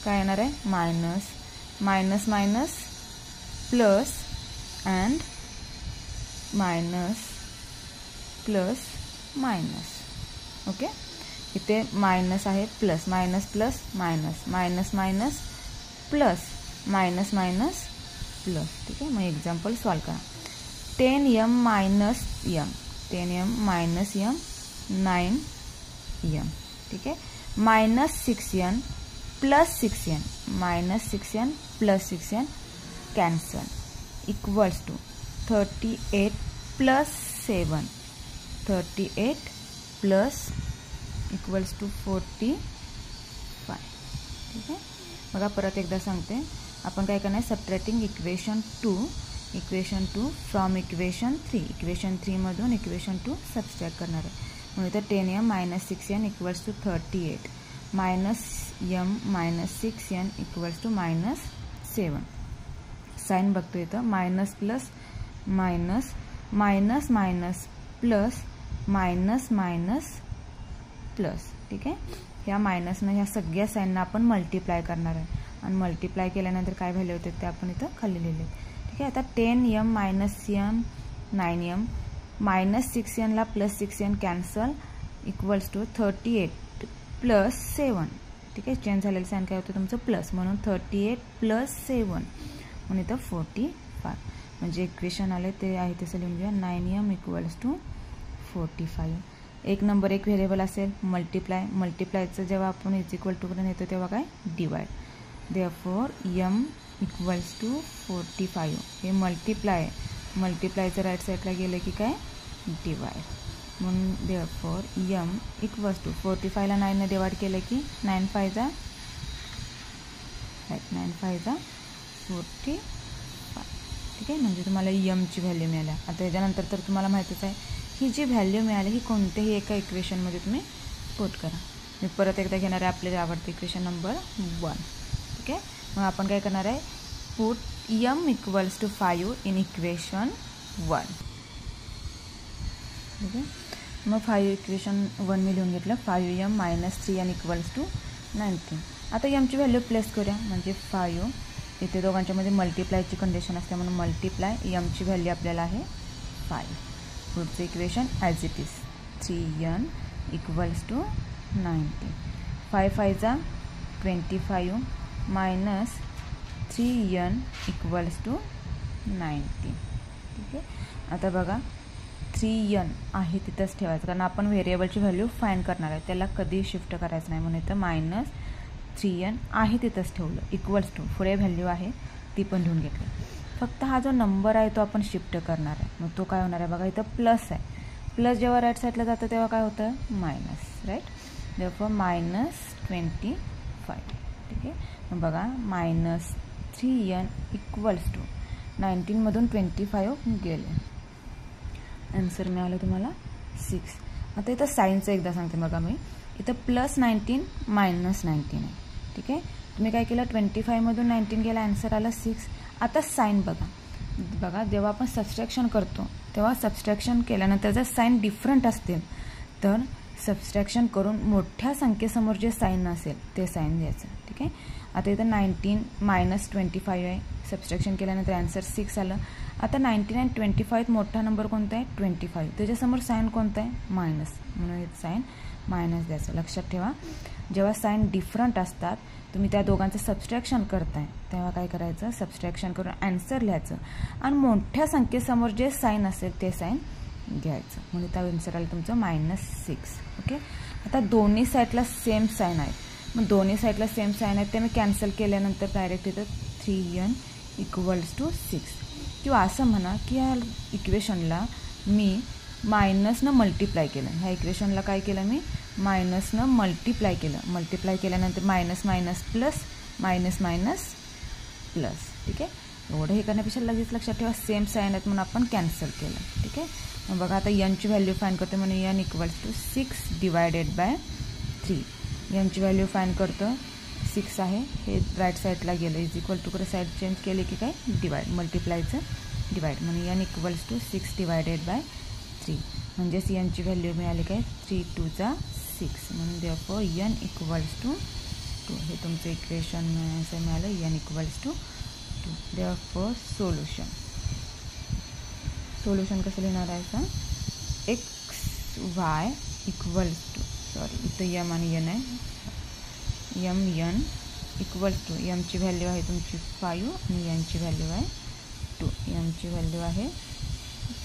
काय येणार आहे, minus, minus minus plus and minus plus minus. Okay. इथे मायनस आहे, plus, minus plus minus, minus minus plus, minus minus plus. ठीक आहे. मग एक्झाम्पल सॉल्व करा. 10m minus m, 10m minus m 9m. ठीक आहे. Minus 6n plus 6n, minus 6n plus 6n cancel equals to 38 plus 7, 38 plus equals to 45. ठीक आहे. बघा परत एकदा सांगते, आपण काय करणार आहे, subtracting equation 2 from equation 3. Equation 3 मधून इक्वेशन 2 सबस्ट्रॅक्ट करणार आहे. म्हणून इथं 10m minus 6n equals to 38 minus m minus 6n equals to -7. Sign बघतो इथं, minus plus minus, minus minus plus, minus minus plus. ठीक आहे. ह्या मायनसनं ह्या सगळ्या साईनना आपण मल्टिप्लाय करणार आहे, आणि मल्टिप्लाय केल्यानंतर काय व्हॅल्यू होते ते आपण इथं खाली लिहिले. ठीक आहे. आता 10m minus m 9m, minus 6nला plus 6n cancel equals to 38 plus 7. ठीक आहे. चेंज झालेलं साइन काय होतं तुमचं, प्लस, म्हणून 38 प्लस 7 म्हणून इथं 45. म्हणजे इक्वेशन आले ते आहे तसं लिहून घ्या, 9m इक्वल्स टू 45. एक नंबर एक व्हेरिएबल असेल, मल्टिप्लायचं जेव्हा आपण इज इक्वल टू कडे नेतो तेव्हा काय, divide. Therefore m equals to 45. हे मल्टिप्लायचं राईट साईडला गेलं की काय, डिवाइड. म्हणून देअरफॉर m इक्वल्स टू 45ला 9ने डिवाइड केलं की 9 5 जा 45. ठीक आहे. म्हणजे तुम्हाला mची व्हॅल्यू मिळाली. आता त्याच्यानंतर तर तुम्हाला माहितीच आहे, ही जी व्हॅल्यू मिळाली ही कोणत्याही एका इक्वेशनमध्ये तुम्ही पुट करा. मी परत एकदा घेणार आहे आपल्याला आवडतं इक्वेशन नंबर 1. ठीक आहे. मग आपण काय करणार आहे, put m equals to 5 in equation 1. ठीक आहे. मग 5 इक्वेशन 1 मी लिहून घेतलं, 5m minus 3n equals to 19. आता mची व्हॅल्यू प्लेस करूया, म्हणजे 5. इथे दोघांच्यामध्ये मल्टिप्लायची कंडिशन असते म्हणून मल्टिप्लाय, mची व्हॅल्यू आपल्याला आहे 5. पुढचं equation as it is, 3n equals to 90. 5 5 जा 25 मायनस 3n इक्वल्स टू 90. ठीक आहे. आता बघा 3n आहे तिथंच ठेवायचं, कारण आपण व्हेरिएबलची व्हॅल्यू फाइंड करणार आहे, त्याला कधी शिफ्ट करायचं नाही. म्हणून इथं मायनस 3n आहे तिथंच ठेवलं, इक्वल्स टू पुढे व्हॅल्यू आहे ती पण लिहून घेतली. फक्त हा जो नंबर आहे तो आपण शिफ्ट करणार आहे. मग तो काय होणार आहे बघा, इथं प्लस आहे, प्लस जेव्हा राईट साईडला जातं तेव्हा काय होतं मायनस, राईट. देअरफॉर -25. ठीक आहे. मग बघा -3n इक्वल्स टू 19मधून 25 गेले. आन्सर मिळालं तुम्हाला 6. आता इथं साईनचं एकदा सांगते बघा मी. इथं +19 -19 आहे. ठीक आहे. तुम्ही काय केलं 25मधून 19 गेला, आन्सर आला 6. आता साईन बघा जेव्हा आपण सबस्ट्रॅक्शन करतो तेव्हा सबस्ट्रॅक्शन केल्यानंतर जर साईन डिफरंट असतील तर सबस्ट्रॅक्शन करून मोठ्या संख्येसमोर जे साईन असेल ते साईन द्यायचं. ठीक आहे. आता इथं 19 -25 आहे. सबस्ट्रॅक्शन केल्यानंतर आन्सर 6 आलं. आता 19 आणि 25 मोठा नंबर कोणता आहे 25. त्याच्यासमोर साईन कोणता आहे मायनस, म्हणून साईन मायनस द्यायचं. लक्षात ठेवा जेव्हा साईन डिफरंट असतात तुम्ही त्या दोघांचं सबस्ट्रॅक्शन करताय तेव्हा काय करायचं सबस्ट्रॅक्शन करून आन्सर लिहायचं आणि मोठ्या संख्येसमोर जे साईन असेल ते साईन घ्यायचं. म्हणून त्या आन्सर आलं तुमचं -6. ओके. आता दोन्ही साईडला सेम साईन आहे. मग दोन्ही साईडला सेम साईन आहेत ते मी कॅन्सल केल्यानंतर डायरेक्ट इथं 3n इक्वल्स टू 6. किंवा असं म्हणा की या इक्वेशनला मी मायनसनं मल्टिप्लाय केलं. ह्या इक्वेशनला काय केलं मी मायनसनं मल्टिप्लाय केलं. मल्टिप्लाय केल्यानंतर minus minus plus minus minus plus. ठीक आहे. एवढं हे करण्यापेक्षा लगेच लक्षात ठेवा सेम साईन आहेत म्हणून आपण कॅन्सल केलं. ठीक आहे. मग बघा आता यनची व्हॅल्यू फाईंड करतो म्हणून n equals to 6 divided by 3. यनची व्हॅल्यू फाईंड करतो 6 आहे. हे राईट साईडला गेलं इज इक्वल टू कडे साईड चेंज केले की काय डिवाइड मल्टिप्लायचं डिवाइड म्हणून n equals to 6 divided by 3. म्हणजेच यनची व्हॅल्यू मिळाली काय 3 2 6 म्हणून देअरफॉर n इक्वल्स टू 2. हे तुमचं इक्वेशन असं मिळालं n equals to 2. Therefore solution कसं लिहिणार आहे का xy इक्वल्स टू इथं m आणि n आहे n इक्वल्स टू mची व्हॅल्यू आहे तुमची 5 आणि nची व्हॅल्यू आहे 2. mची व्हॅल्यू आहे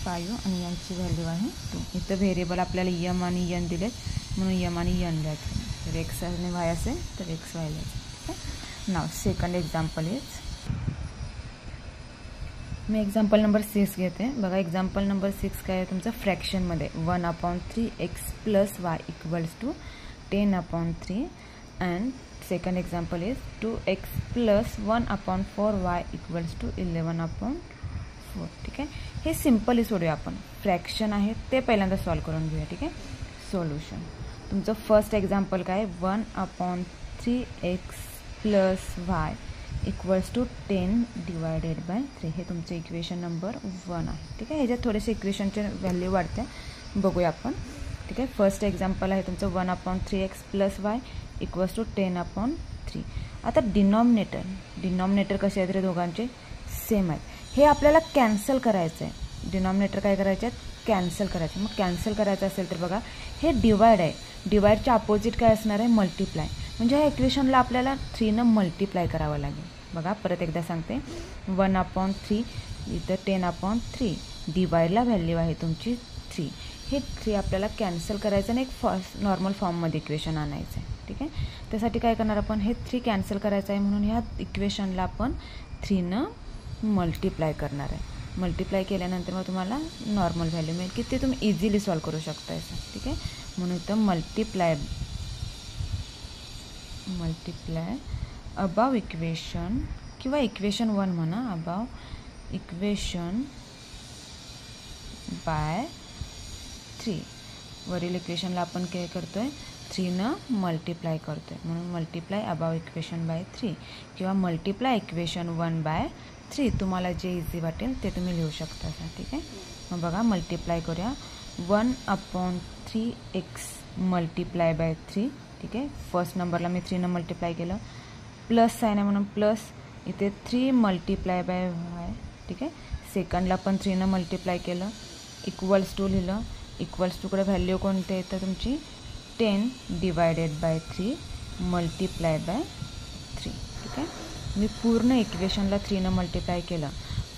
5 आणि nची व्हॅल्यू आहे 2. इथं व्हेरिएबल आपल्याला m आणि n दिलेत म्हणून m आणि n द्यायचं. तर x आणि y असेल तर x y द्यायचं. नाव सेकंड एक्झाम्पल इज मी एक्झाम्पल नंबर 6 घेते. बघा एक्झाम्पल नंबर 6 काय आहे तुमचं फ्रॅक्शनमध्ये 1/3x + y equals to 10/3 and second example is 2x + 1/4y equals to 11/4. ठीक आहे. हे सिम्पली सोडूया आपण. फ्रॅक्शन आहे ते पहिल्यांदा सॉल्व करून घेऊया. ठीक आहे. सोल्युशन तुमचं फर्स्ट एक्झाम्पल काय 1/3x + y equals to 10 divided by 3. हे तुमचं इक्वेशन नंबर 1 आहे. ठीक आहे. ह्याच्यात थोडेसे इक्वेशनचे व्हॅल्यू वाढते बघूया आपण. ठीक आहे. फर्स्ट एक्झाम्पल आहे तुमचं 1/3x + y इक्वल्स टू 10/3. आता डिनॉमिनेटर कसे आहेत रे दोघांचे सेम आहेत. हे आपल्याला कॅन्सल करायचं आहे. डिनॉमिनेटर काय करायचे आहेत कॅन्सल करायचे. मग कॅन्सल करायचं असेल तर बघा हे डिवाइड आहे. डिवाइडच्या अपोजिट काय असणार आहे मल्टिप्लाय. म्हणजे ह्या इक्वेशनला आपल्याला 3 मल्टिप्लाय करावं लागेल. बघा परत एकदा सांगते 1/3 इथं 10/3 डिवाइडला व्हॅल्यू आहे तुमची 3. हे 3 आपल्याला कॅन्सल करायचं आणि एक नॉर्मल फॉर्ममध्ये इक्वेशन आणायचं आहे. ठीक आहे. त्यासाठी काय करणार आपण हे 3 कॅन्सल करायचं आहे म्हणून ह्या इक्वेशनला आपण 3 मल्टिप्लाय करणार आहे. मल्टिप्लाय केल्यानंतर मग तुम्हाला नॉर्मल व्हॅल्यू मिळेल की ते तुम्ही इझिली सॉल्व करू शकता असं. ठीक आहे. म्हणून इथं मल्टिप्लाय अबाव इक्वेशन किंवा इक्वेशन 1 म्हणा अबाव इक्वेशन बाय 3. वरील इक्वेशनला आपण काय करतोय 3 मल्टिप्लाय करतोय म्हणून मल्टिप्लाय अबाव इक्वेशन बाय 3 किंवा मल्टिप्लाय इक्वेशन 1 बाय 3. तुम्हाला जे इझी वाटेल ते तुम्ही लिहू शकता. ठीक आहे. मग बघा मल्टिप्लाय करूया 1/3x मल्टिप्लाय बाय 3. ठीक आहे. फर्स्ट नंबरला मी 3 मल्टिप्लाय केलं प्लस साईन आहे म्हणून प्लस इथे 3 मल्टिप्लाय बाय y. ठीक आहे. सेकंडला पण 3 मल्टिप्लाय केलं इक्वल्स टू लिहिलं. इक्वल्स टूकडे व्हॅल्यू कोणते येतं तुमची 10 डिवायडेड बाय 3 मल्टिप्लाय बाय 3. ठीक आहे. मी पूर्ण इक्वेशनला 3 मल्टिप्लाय केलं.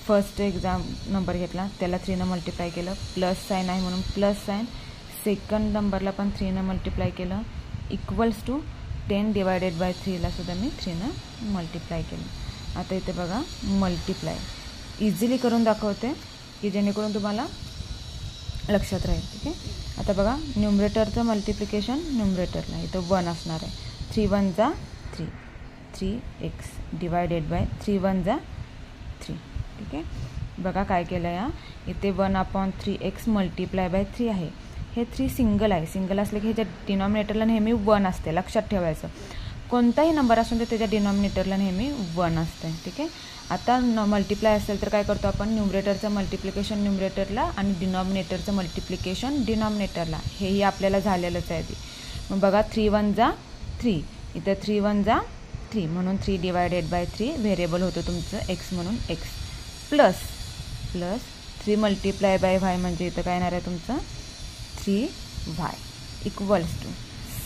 फर्स्ट एक्झाम नंबर घेतला त्याला 3 मल्टिप्लाय केलं प्लस साईन आहे म्हणून प्लस साईन. सेकंड नंबरला पण 3 मल्टिप्लाय केलं इक्वल्स टू 10 डिवायडेड बाय 3ला सुद्धा मी 3 मल्टिप्लाय केलं. आता इथे बघा मल्टिप्लाय इझिली करून दाखवते की जेणेकरून तुम्हाला लक्षात राहील. ठीक आहे. आता बघा न्यूमरेटरचं मल्टिप्लिकेशन न्यूमरेटरला इथं 1 असणार आहे. 3 1 जा 3, 3x डिवायडेड बाय 3 1 जा 3. ठीक आहे. बघा काय केलं या इथे 1/3x मल्टिप्लाय बाय 3 आहे. हे 3 सिंगल आहे. सिंगल असले की ह्याच्या डिनॉमिनेटरला नेहमी 1 असते. लक्षात ठेवायचं. कोणताही नंबर असून तर त्याच्या डिनॉमिनेटरला नेहमी 1 असते. ठीक आहे. आता मल्टिप्लाय असेल तर काय करतो आपण न्यूमरेटरचं मल्टिप्लिकेशन न्यूमरेटरला आणि डिनॉमिनेटरचं मल्टिप्लिकेशन डिनॉमिनेटरला. हेही आपल्याला झालेलंच आहे आधी. मग बघा 3 1 जा 3, इथं 3 1 जा 3 म्हणून 3 डिवायडेड बाय 3 व्हेरिएबल होतं तुमचं x म्हणून x plus 3 multiply by y म्हणजे इथं काय येणार आहे तुमचं 3y equals to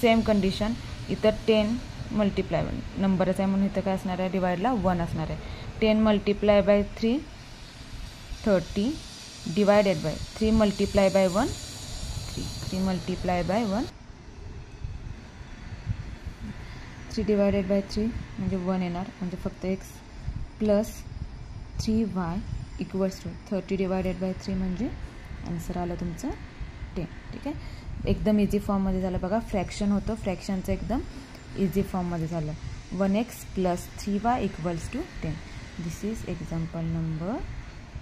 same condition इथं 10 मल्टिप्लाय नंबरच आहे म्हणून इथं काय असणार आहे डिवाइडला 1 असणार आहे. 10 multiply by 3 30 divided by 3 multiply by 1 3 multiply by 1 3 divided by 3 म्हणजे 1 येणार म्हणजे फक्त x plus 3y equals to 30 divided by 3 म्हणजे आन्सर आलं तुमचं 10. ठीक आहे. एकदम इझी फॉर्ममध्ये झालं बघा. फ्रॅक्शन होतं फ्रॅक्शनचं एकदम इझी फॉर्ममध्ये झालं. 1x plus 3y equals to 10. This is example number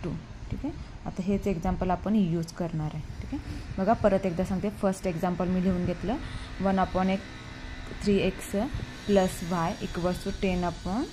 2. ठीक आहे. आता हेच एक्झाम्पल आपण यूज करणार आहे. ठीक आहे. बघा परत एकदा सांगते. फर्स्ट एक्झाम्पल मी लिहून घेतलं 1/3x plus y equals to 10/3.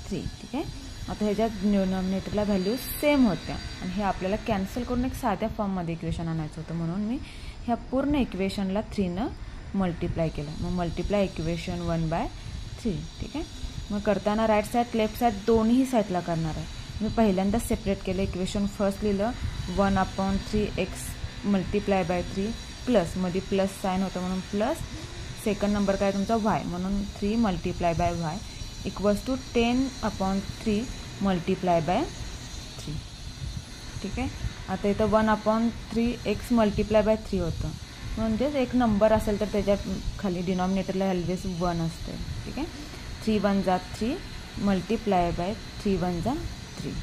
ठीक आहे. आता ह्याच्यात डिनॉमिनेटरला व्हॅल्यू सेम होत्या आणि हे आपल्याला कॅन्सल करून एक साध्या फॉर्ममध्ये इक्वेशन आणायचं होतं म्हणून मी ह्या पूर्ण इक्वेशनला 3 मल्टिप्लाय केलं. मग मल्टिप्लाय इक्वेशन 1/3. ठीक आहे. मग करताना राईट साईड लेफ्ट साईड दोन्ही साईडला करणार आहे. मी पहिल्यांदा सेपरेट केलं. इक्वेशन फर्स्ट लिहिलं 1/3x मल्टिप्लाय बाय 3 प्लस मध्ये प्लस साईन होतं म्हणून प्लस सेकंड नंबर काय तुमचा y म्हणून 3 multiply by y equals to 10/3 multiply by 3. ठीक आहे. आता इथं 1/3x मल्टिप्लाय बाय 3 होतं म्हणजेच एक नंबर असेल तर त्याच्या खाली डिनॉमिनेटरला ऑलवेज 1 असते. ठीक आहे. 3 1 जा 3 मल्टिप्लाय बाय 3 1 जा 3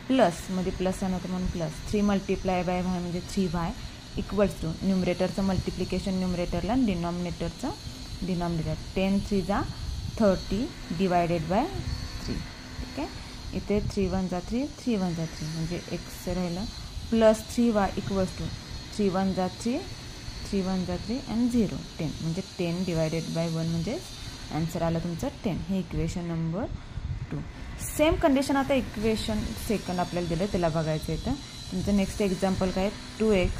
प्लस मध्ये प्लस साइन होतं म्हणून प्लस 3 मल्टिप्लाय बाय y म्हणजे 3y इक्वल्स टू न्यूमरेटरचं मल्टिप्लिकेशन न्यूमरेटरला आणि डिनॉमिनेटरचं डिनॉमिनेटर 10 3 जा 30 डिवायडेड बाय 3. ठीक आहे. इथे 3 1 जा 3 3 1 जा 3 म्हणजे x राहिलं प्लस 3y इक्वल्स टू 3 1 जा 3 3 1 जा 3 आणि 0 10 म्हणजे 10 डिवायडेड बाय 1 म्हणजे आन्सर आलं तुमचं 10. हे इक्वेशन नंबर 2. सेम कंडिशन आता इक्वेशन सेकंड आपल्याला दिलं त्याला बघायचं आहे. तर तुमचं नेक्स्ट एक्झाम्पल काय 2x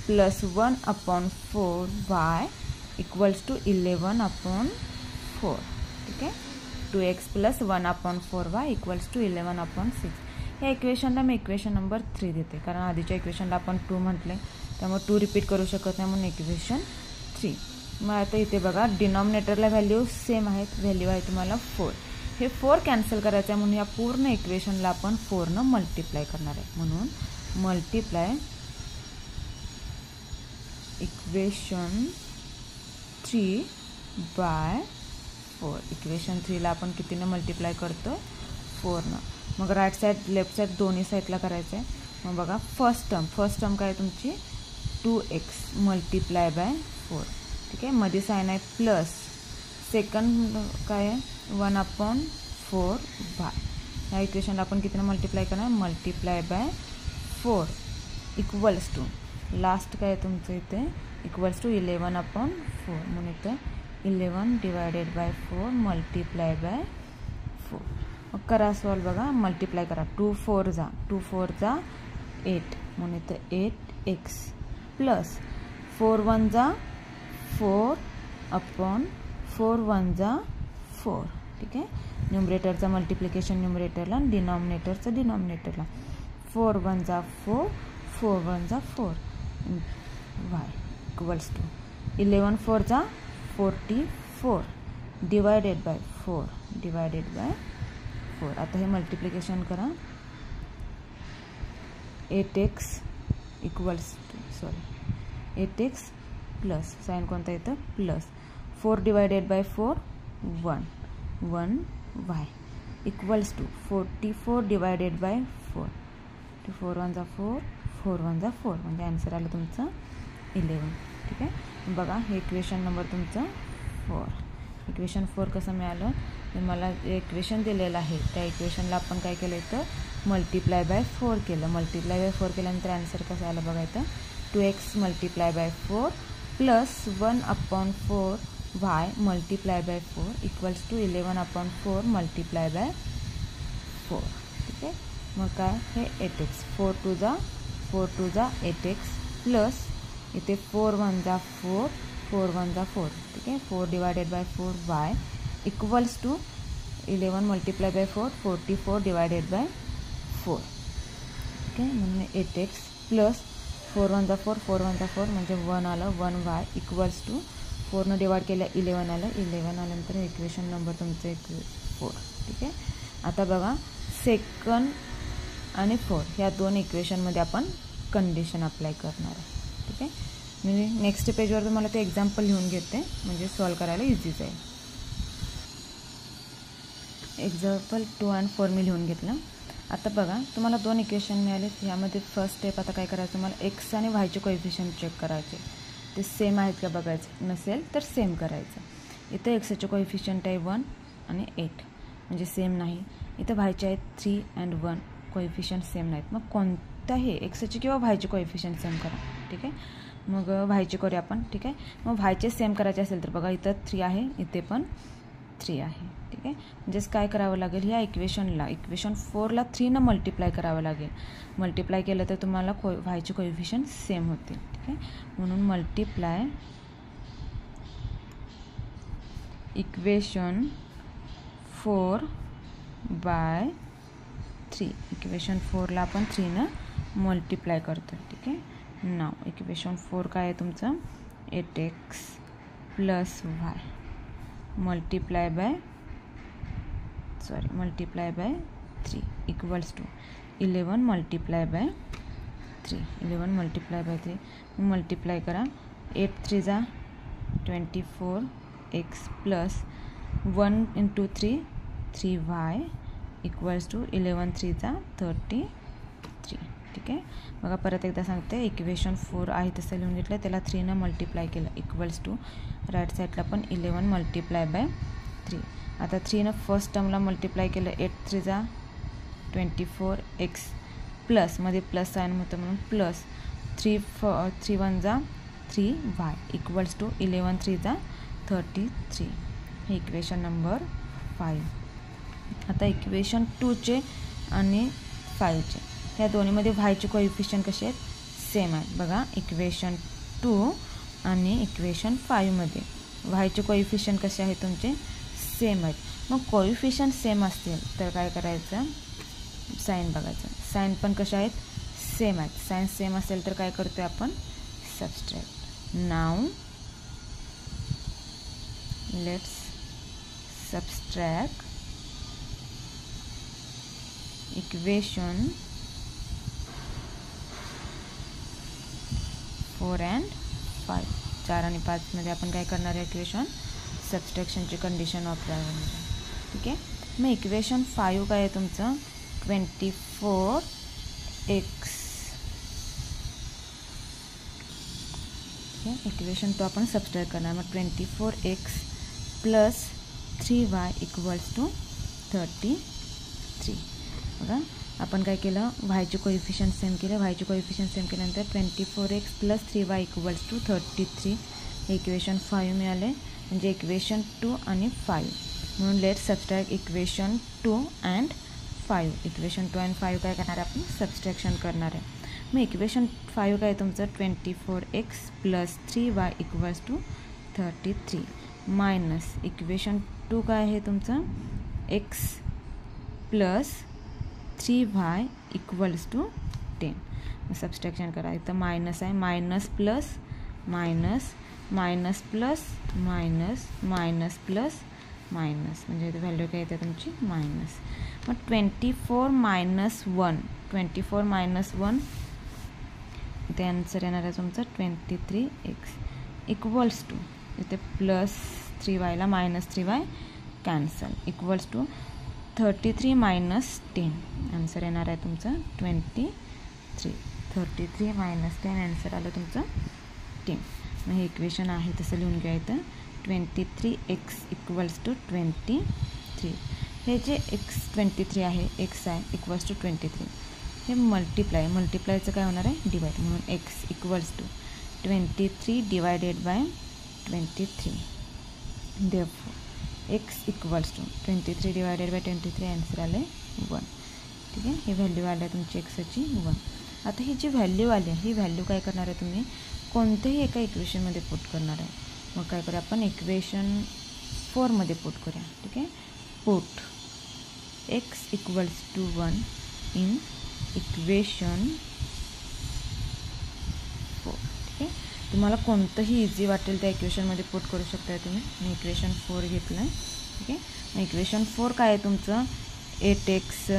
plus 1/4y equals to 11/4. ठीक आहे. 2x plus 1/4y equals to 11/6. या इक्वेशनला मी इक्वेशन नंबर 3 देते कारण आधीच्या इक्वेशनला आपण 2 म्हटले त्यामुळे 2 रिपीट करू शकत नाही म्हणून इक्वेशन 3. मग आता इथे बघा डिनॉमिनेटरला व्हॅल्यू सेम आहेत. व्हॅल्यू आहे तुम्हाला 4. हे 4 कॅन्सल करायचं आहे म्हणून या पूर्ण इक्वेशनला आपण 4 मल्टिप्लाय करणार आहे म्हणून मल्टिप्लाय इक्वेशन 3 बाय 4. इक्वेशन 3ला आपण कितीनं मल्टिप्लाय करतो 4. मग राईट साईड लेफ्ट साईड दोन्ही साईडला करायचं आहे. मग बघा फर्स्ट टर्म काय तुमची 2x मल्टिप्लाय बाय 4. ठीक आहे. मध्ये साईन आहे प्लस सेकंड काय आहे 1/4y. ह्या इक्वेशनला आपण कितीनं मल्टिप्लाय करणार multiply by 4 equals to last काय आहे तुमचं इथे इक्वल्स टू 11/4 म्हणून इथं 11 डिवायडेड बाय 4 मल्टिप्लाय बाय 4. मग करा सॉल्व बघा मल्टिप्लाय करा 2 4 जा 8 म्हणून इथं 8x प्लस 4 1 जा 4/4 1 जा 4. ठीक आहे. न्यूमरेटरचं मल्टिप्लिकेशन न्यूमरेटरला आणि डिनॉमिनेटरचं डिनॉमिनेटरला 4 1 जा 4 4 1 जा 4 y इक्वल्स टू 11 4 जा 44 डिवायडेड बाय 4 डिवायडेड बाय 4. आता हे मल्टिप्लिकेशन करा 8x equals to 8x plus sign कोणता येतं plus 4 divided by 4 1 y equals to 44 divided by 4 4 1 जा 4 4 1 जा 4 म्हणजे आन्सर आलं तुमचं 11. ठीक आहे. बघा हे इक्वेशन नंबर तुमचं 4. इक्वेशन 4 कसं मिळालं, तर मला जे इक्वेशन दिलेलं आहे त्या इक्वेशनला आपण काय केलं तर मल्टिप्लाय बाय 4 केलं. मल्टिप्लाय बाय 4 केल्यानंतर आन्सर कसं आलं बघा इथं 2x multiply by 4 plus 1/4 y multiply by 4 equals to 11/4 multiply by 4. ठीक आहे. मग काय हे 8x 4 2 जा 8x प्लस इथे 4 1 जा 4 4 1 जा 4. ठीक आहे. 4 divided by 4 y equals to 11 multiply by 4 44 divided by 4. ठीक आहे. म्हणून 8x प्लस 4 1 जा 4 4 1 जा 4 म्हणजे 1 आलं 1 y इक्वल्स टू 4 डिवाइड केलं 11 आलं 11 आल्यानंतर इक्वेशन नंबर तुमचं 4. ठीक आहे. आता बघा सेकंड आणि 4 ह्या दोन इक्वेशनमध्ये आपण कंडिशन अप्लाय करणार आहे. ठीक आहे. मी नेक्स्ट पेजवर तुम्हाला ते एक्झाम्पल लिहून घेते म्हणजे सॉल्व करायला इझी जाईल. एक्झाम्पल 2 आणि 4 मी लिहून घेतलं. आता बघा तुम्हाला दोन इक्वेशन मिळालेत. यामध्ये फर्स्ट स्टेप आता काय करायचं, तुम्हाला एक्स आणि वायचे कोएफिशियंट चेक करायचे. ते सेम आहेत का बघायचं, नसेल तर सेम करायचं. इथं एक्सचे कोएफिशियंट आहे 1 आणि 8 म्हणजे सेम नाही. इथं वायचे आहेत 3 and 1 कोएफिशियंट सेम नाहीत. मग कोणताही एक्सचे किंवा वायचे कोएफिशियंट सेम करा. ठीक आहे. मग वायचे करूया आपण. ठीक आहे. मग वायचे सेम करायचे असेल तर बघा इथं 3 आहे, इथे पण 3 आहे. ठीक आहे. म्हणजेच काय करावं लागेल, ह्या इक्वेशन 4ला 3 मल्टिप्लाय करावं लागेल. मल्टिप्लाय केलं तर तुम्हाला वायचे कोएफिशियंट सेम होतील. ठीक आहे. म्हणून मल्टिप्लाय इक्वेशन 4 बाय 3. इक्वेशन 4ला आपण 3 मल्टिप्लाय करतो. ठीक आहे. नाव इक्वेशन 4 काय आहे तुमचं 8x plus y multiply by 3 equals to 11 multiply by 3. 11 multiply by 3 multiply करा. 8 3 जा 24x plus 1 × 3 3y equals to 11 3 जा 33. ठीक आहे. बघा परत एकदा सांगते, इक्वेशन 4 आहे तसं लिहून घेतलं, त्याला 3 मल्टिप्लाय केलं इक्वल्स टू राईट साईडला पण 11 मल्टिप्लाय बाय 3. आता 3 फर्स्ट टर्मला मल्टिप्लाय केलं 8 3 जा 24x प्लस मध्ये प्लस साईन होतं म्हणून प्लस 3 1 जा 3y इक्वल्स टू 11 3 जा 33. हे इक्वेशन नंबर 5. आता इक्वेशन 2चे आणि 5चे ह्या दोन्हीमध्ये वायचे कोएफिशियंट कसे आहेत सेम आहेत. बघा इक्वेशन 2 आणि इक्वेशन 5मध्ये वायचे कोएफिशियंट कसे आहेत तुमचे सेम आहेत. मग कोएफिशियंट सेम असतील तर काय करायचं, साईन बघायचं. साईन पण कशा आहेत सेम आहेत. साईन सेम असेल तर काय करतोय आपण subtract. Now let's subtract equation 4 and 5. 4 आणि 5 मध्ये आपण काय करणार आहे इक्वेशन सबस्ट्रॅक्शनची कंडिशन वापरणार आहे. ठीक आहे. मग इक्वेशन 5 काय आहे तुमचं 24x. ठीक आहे. इक्वेशन 2 आपण सबस्ट्रॅक्ट करणार. मग 24x plus 3y equals to 33. बघा आपण काय केलं वायचे कोएफिशियंट सेम केले. वायचे कोएफिशियंट सेम केल्यानंतर 24x plus 3y equals to 33 हे इक्वेशन 5 मिळाले. म्हणजे इक्वेशन 2 आणि 5 म्हणून लेट सबस्ट्रॅक्ट इक्वेशन 2 and 5. इक्वेशन 2 and 5 काय करणार आहे आपण सबस्ट्रॅक्शन करणार आहे. मग इक्वेशन 5 काय तुमचं 24x plus 3y equals to 33 minus equation 2 काय आहे तुमचं x plus 3y equals to 10. Subtraction करा. इथं मायनस आहे, minus plus minus minus plus minus minus plus minus म्हणजे इथे व्हॅल्यू काय येते तुमची मायनस. मग 24 मायनस 1 24 मायनस 1 इथे आन्सर येणार आहे तुमचं 23x इक्वल्स टू इथे प्लस 3yला minus 3y cancel equals to 33 minus 10 answer येणार आहे तुमचं 23. 3. 33 - 10 आन्सर आलं तुमचं 10. मग हे इक्वेशन आहे तसं लिहून घ्या इथं. 23x = 23. हे जे x23 आहे, x आहे इक्वल्स टू 23, हे मल्टिप्लायचं काय होणार आहे, डिवाइड. म्हणून x = 23 divided by 23. Therefore x = 23 divided by 23 answer आले 1. ठीक आहे, ही व्हॅल्यू आली आहे तुमची एक्सची 1. आता ही जी व्हॅल्यू आली आहे, ही व्हॅल्यू काय करणार आहे तुम्ही, कोणत्याही एका इक्वेशनमध्ये पुट करणार आहे. मग काय करूया आपण, इक्वेशन 4मध्ये पुट करूया. ठीक आहे, पुट x = 1 इन इक्वेशन 4. ठीक आहे, तुम्हाला कोणतंही इझी वाटेल त्या इक्वेशनमध्ये पुट करू शकता तुम्ही. मी इक्वेशन 4 घेतलं आहे. ठीक आहे, मग इक्वेशन 4 काय आहे तुमचं, 8x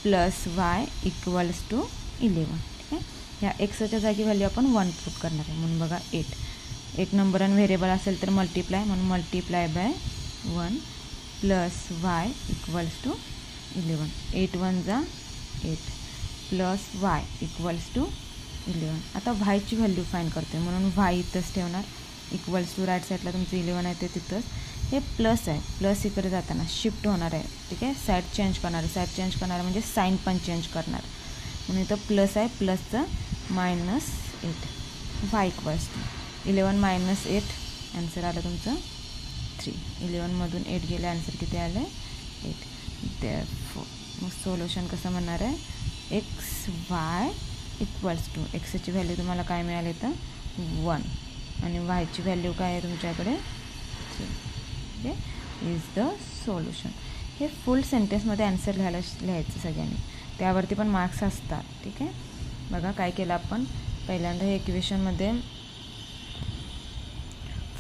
+ y = 11. ठीक आहे, ह्या एक्सच्या जागी व्हॅल्यू आपण 1 पुट करणार आहे. म्हणून बघा 8 नंबर आणि व्हेरिएबल असेल तर मल्टिप्लाय, म्हणून मल्टिप्लाय बाय 1 + y = 11. 8 × 1 = 8 + y = 11. आता वायची व्हॅल्यू फाईंड करते, म्हणून y इथंच ठेवणार, इक्वल्स टू राईट साईडला तुमचं 11 आहे ते तिथंच. हे प्लस आहे, प्लस इकडे जाताना शिफ्ट होणार आहे. ठीक आहे, साईड चेंज करणार आहे, म्हणजे साईन पण चेंज करणार. म्हणून इथं प्लस आहे, प्लसचं -8. y = 11 - 8 आन्सर आलं तुमचं 3. 11मधून 8 गेले, आन्सर किती आलं आहे 8. देअरफॉर मग सोल्युशन कसं म्हणणार आहे, xy = एक्सची व्हॅल्यू तुम्हाला काय मिळाली तर 1 आणि वायची व्हॅल्यू काय आहे तुमच्याकडे 3. Okay, is the solution. हे फुल सेंटेन्समध्ये आन्सर लिहायचं सगळ्यांनी, त्यावरती पण मार्क्स असतात. ठीक आहे, बघा काय केलं आपण, पहिल्यांदा हे इक्वेशनमध्ये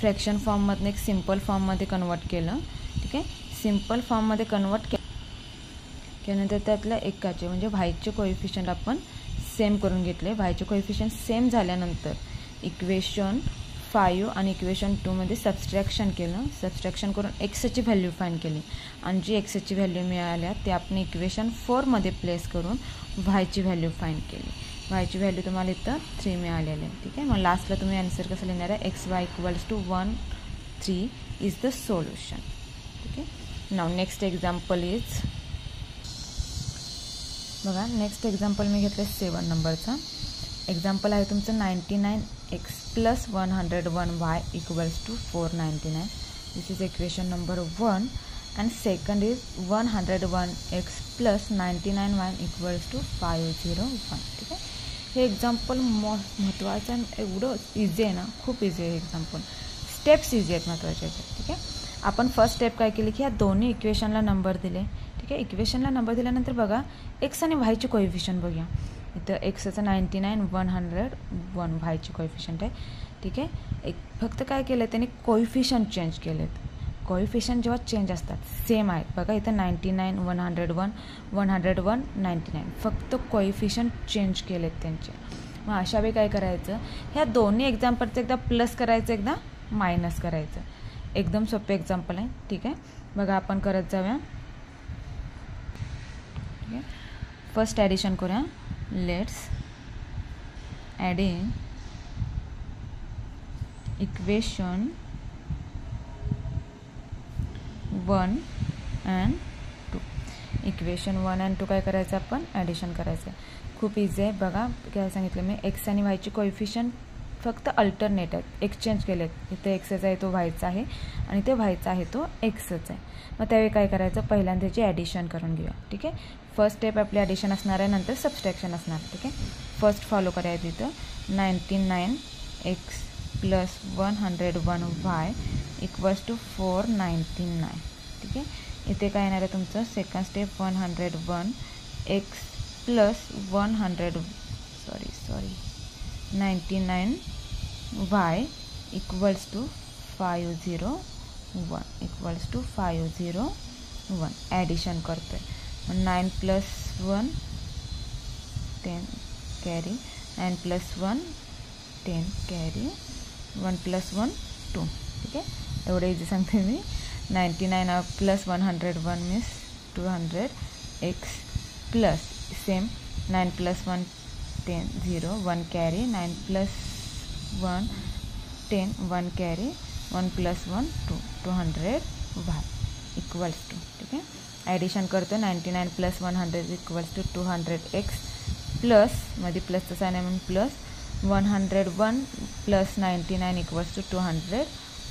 फ्रॅक्शन फॉर्ममधून एक सिम्पल फॉर्ममध्ये कन्वर्ट केलं. ठीक आहे, सिम्पल फॉर्ममध्ये कन्वर्ट केल्यानंतर त्यातल्या एकाचे म्हणजे वायचे कोएफिशियंट आपण सेम करून घेतले. वायचे कोएफिशियंट सेम झाल्यानंतर इक्वेशन 5 आणि इक्वेशन 2मध्ये सबस्ट्रॅक्शन केलं. सबस्ट्रॅक्शन करून एक्सची व्हॅल्यू फाईंड केली आणि जी एक्सची व्हॅल्यू मिळाल्या ते आपण इक्वेशन 4मध्ये प्लेस करून वायची व्हॅल्यू फाईंड केली. वायची व्हॅल्यू तुम्हाला इथं 3 मिळालेली आहे. ठीक आहे, मग लास्टला तुम्ही आन्सर कसं लिहिणार आहे, xy = 1 3 इज द सोल्युशन. ठीक आहे, नाव नेक्स्ट एक्झाम्पल इज, बघा नेक्स्ट एक्झाम्पल मी घेतलं 7 नंबरचा. एक्झाम्पल आहे तुमचं 99x + 101y = 499. This is equation number 1 and second is 101x + 99y = 501. ठीक आहे, हे एक्झाम्पल महत्त्वाचं आणि एवढं इझी आहे ना, खूप इझी आहे एक्झाम्पल. स्टेप्स इझी आहेत महत्त्वाचे. ठीक आहे, आपण फर्स्ट स्टेप काय केली की ह्या दोन्ही इक्वेशनला नंबर दिले. ठीक आहे, इक्वेशनला नंबर दिल्यानंतर बघा एक्स आणि वायचे कोएफिशियंट बघूया. इथं एक्सचं 99 101 वायचे कोएफिशियंट आहे. ठीक आहे, फक्त काय केलं त्यांनी कोएफिशियंट चेंज केलेत. कोएफिशियंट जेव्हा चेंज असतात सेम आहेत, बघा इथं 99 101 101 99, फक्त कोएफिशियंट चेंज केलेत त्यांचे. मग अशा वेळी काय करायचं, ह्या दोन्ही एक्झाम्पलचं एकदा प्लस करायचं, एकदा मायनस करायचं. एकदम सोपे एक्झाम्पल आहे. ठीक आहे, बघा आपण करत जाऊया. ठीक आहे, फर्स्ट ॲडिशन करूया. Let's adding equation 1 and 2. Equation 1 and 2 काय करायचं आपण, ॲडिशन करायचं. खूप इझी आहे. बघा काय सांगितलं मी, एक्स आणि वायचे कोएफिशियंट फक्त अल्टरनेट आहेत, एक्सचेंज केलेत. इथे एक्सचा आहे तो वायचा आहे आणि ते वायचा आहे तो एक्सच आहे. मग त्यावेळी काय करायचं, पहिल्यांदा त्याची ॲडिशन करून घेऊया. ठीक आहे, फर्स्ट स्टेप आपली ॲडिशन असणार आहे, नंतर सबस्ट्रॅक्शन असणार. ठीक आहे, फर्स्ट फॉलो करायचं इथं 99x + 101y = 499. ठीक आहे, इथे काय येणार आहे तुमचं second step 101x + 99y = 501 addition करतो आहे. 9 + 1 10 कॅरी, 9 + 1 10 कॅरी, 1 + 1 2. ठीक आहे, एवढं इझी सांगते मी. 99 + 101 means 200x plus same 9 + 1 10 0 1 carry 9 + 1 10 1 carry 1 + 1 2 200 y equals to, ठीक आहे. ॲडिशन करतो 99 + 100 = 200x प्लस मध्ये प्लसचं साइन आहे म्हणून प्लस 101 + 99 = 200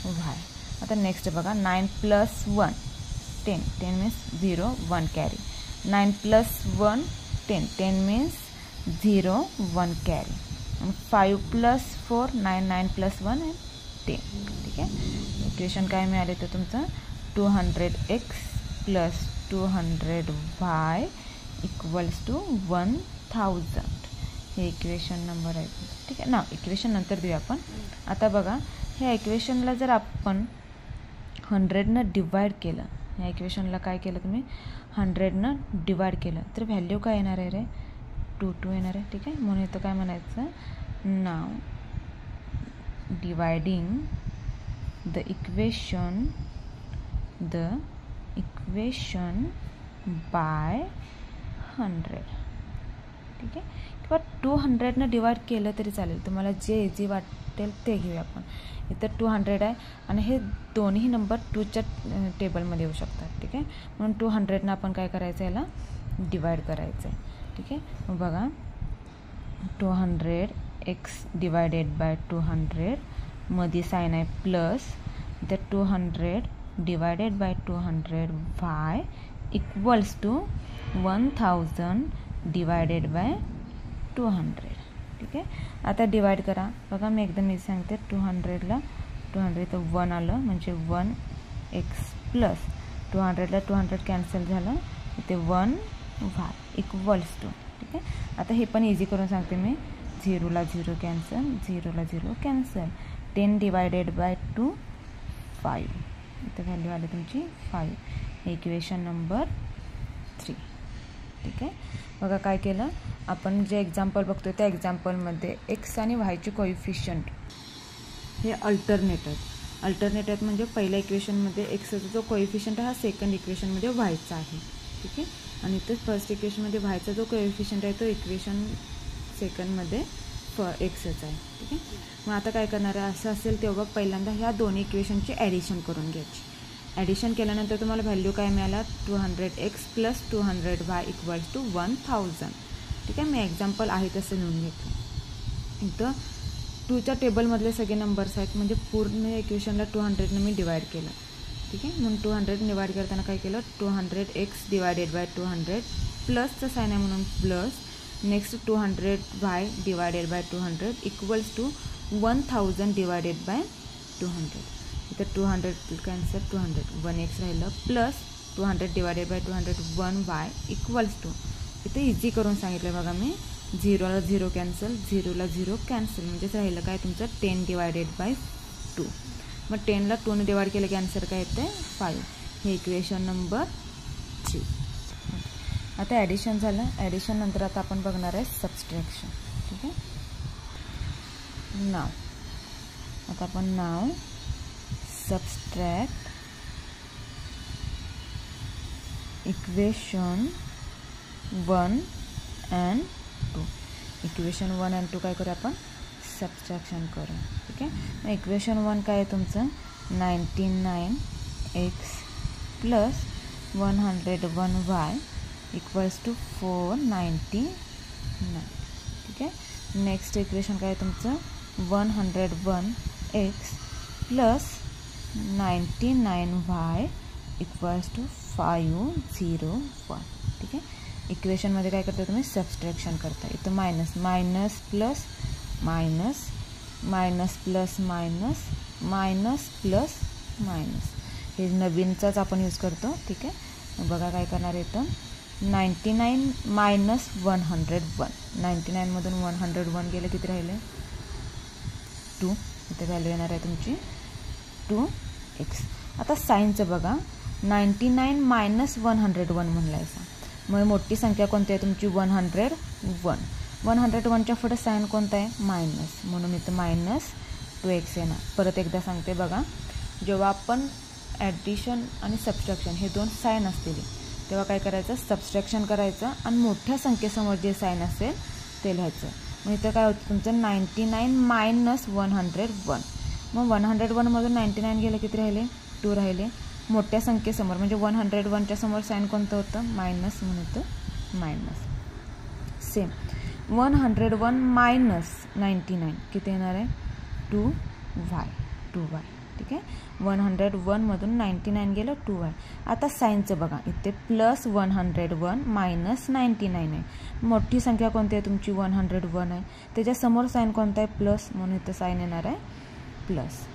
y. आता नेक्स्ट बघा 9 + 1 10 10 मीन्स 0 1 कॅरी 9 + 1 10 10 मीन्स 0 1 कॅरी 5 + 4 9 9 + 1 10, ठीक आहे. इक्वेशन काय मिळाले तर तुमचं 200x + 200y = 1000. हे इक्वेशन नंबर आहे, ठीक आहे ना. इक्वेशन नंतर देऊया आपण. आता बघा ह्या इक्वेशनला जर आपण 100 डिवाइड केलं, ह्या इक्वेशनला काय केलं तुम्ही 100 डिवाइड केलं तर व्हॅल्यू काय येणार आहे रे 2 येणार आहे, ठीक आहे. म्हणून इथं काय म्हणायचं नाव डिवायडिंग द इक्वेशन बाय 100, ठीक आहे. किंवा 200 डिवाइड केलं तरी चालेल, तुम्हाला जे इझी वाटेल ते घेऊया आपण. इथं 200 आहे आणि हे दोन्ही नंबर 2च्या टेबलमध्ये येऊ शकतात, ठीक आहे. म्हणून 200 आपण काय करायचं याला डिवाइड करायचं आहे, ठीक आहे. मग बघा 200x / 200 मध्ये साइन आहे प्लस द 200 / 200 y = 1000 / 200, ठीक आहे. आता डिवाइड करा. बघा मी एकदम इझी सांगते. 200ला 200 तर 1 आलं म्हणजे 1x प्लस 200ला 200 कॅन्सल झालं इथे 1 y = ठीक आहे. आता हे पण इझी करून सांगते मी. 0ला 0 कॅन्सल 0ला 0 कॅन्सल 10 / 2 5 इथे व्हॅल्यू आली तुमची 5. इक्वेशन नंबर 3, ठीक आहे. बघा काय केलं आपण जे एक्झाम्पल बघतोय त्या एक्झाम्पलमध्ये एक्स आणि वायचे कोइफिशियंट हे अल्टरनेट आहेत म्हणजे पहिल्या इक्वेशनमध्ये एक्सचा जो कोइफिशियंट आहे हा सेकंड इक्वेशनमध्ये वायचा आहे, ठीक आहे. आणि इथं फर्स्ट इक्वेशनमध्ये वायचा जो कोइफिशियंट आहे तो इक्वेशन सेकंडमध्ये एक्सच आहे, ठीक आहे. मग आता काय करणार आहे असं असेल तेव्हा पहिल्यांदा ह्या दोन्ही इक्वेशनची ॲडिशन करून घ्यायची. ॲडिशन केल्यानंतर तुम्हाला व्हॅल्यू काय मिळाला 200x + 200y = 1000, ठीक आहे. मी एक्झाम्पल आहे तसं लिहून घेतलं. इथं 2च्या टेबलमधले सगळे नंबर्स आहेत म्हणजे पूर्ण इक्वेशनला 200ने मी डिवाइड केलं, ठीक आहे. म्हणून 200 डिवाइड करताना काय केलं 200x / 200 प्लसचं साइन आहे म्हणून प्लस नेक्स्ट 200y / 200 = 1000 / 200. इथं 200 कॅन्सल 200 1x राहिलं प्लस 200 / 200 1y = इथं इझी करून सांगितलं बघा मी. 0ला 0 कॅन्सल 0ला 0 कॅन्सल म्हणजेच राहिलं काय तुमचं 10 / 2. मग 10ला 2ने डिवाइड केलं की आन्सर काय येतं 5. हे इक्वेशन नंबर 3. आता ॲडिशन झालं. ॲडिशन नंतर आता आपण बघणार आहे सबस्ट्रॅक्शन, ठीक आहे. नाव आता आपण now subtract equation 1 and 2. Equation 1 and 2 काय करू आपण सबस्ट्रॅक्शन करू, ठीक आहे. मग इक्वेशन 1 काय आहे तुमचं 99x + 101y = 499, ठीक आहे. नेक्स्ट इक्वेशन काय आहे तुमचं 101x + 99y = 501, ठीक आहे. इक्वेशनमध्ये काय करता तुम्ही सबस्ट्रॅक्शन करता. इथं minus minus plus minus minus plus minus minus plus minus हे नवीनचाच आपण यूज करतो, ठीक आहे. बघा काय करणार इथं 99 - 101 99मधून 101 गेलं किती राहिले 2. इथे व्हॅल्यू येणार आहे तुमची 2x. आता साईनचं बघा 99 - 101 म्हणलायचा मग मोठी संख्या कोणती आहे तुमची 101. 101च्या पुढे साइन कोणता आहे मायनस म्हणून इथं -2x येणार. परत एकदा सांगते बघा जेव्हा आपण ॲडिशन आणि सबस्ट्रॅक्शन हे दोन साइन असतील तेव्हा काय करायचं सबस्ट्रॅक्शन करायचं आणि मोठ्या संख्येसमोर जे साइन असेल ते लिहायचं. मग इथं काय होतं तुमचं 99 मायनस 101. मग 101मधून 99 गेलं किती राहिले 2 राहिले. मोठ्या संख्येसमोर म्हणजे 101च्या समोर साईन कोणतं होतं मायनस म्हणून होतं मायनस. सेम 101 मायनस 99 किती येणार आहे 2y. ठीक आहे. 101मधून 99 गेलं 2y. आता साईनचं बघा इथे प्लस 101 मायनस 99 आहे. मोठी संख्या कोणती आहे तुमची 101 आहे. त्याच्यासमोर साईन कोणता आहे प्लस म्हणून इथं साईन येणार आहे प्लस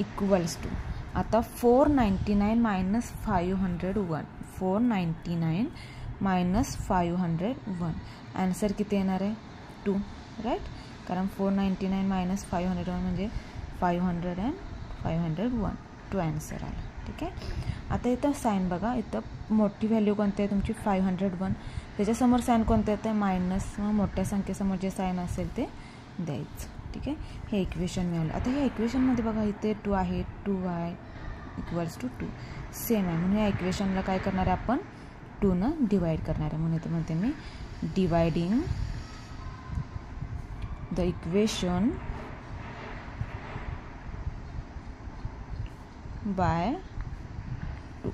इक्वल्स टू. आता 499 मायनस 501 499 मायनस 501 आन्सर किती येणार आहे 2 राईट. कारण 499 मायनस 501 म्हणजे 500 अँड 501 2 आन्सर आला. ठीक आहे. आता इथं साईन बघा इथं मोठी व्हॅल्यू कोणती आहे तुमची 501 त्याच्यासमोर साईन कोणतं येतं मायनस. मग मोठ्या संख्येसमोर जे साईन असेल ते द्यायचं. ठीक आहे. हे इक्वेशन मिळालं. आता ह्या इक्वेशनमध्ये बघा इथे 2 आहे 2y इक्वल्स टू 2 सेम आहे म्हणून या इक्वेशनला काय करणार आहे आपण 2 डिवाइड करणार आहे. म्हणून इथं म्हणते मी डिवाइडिंग द इक्वेशन बाय 2.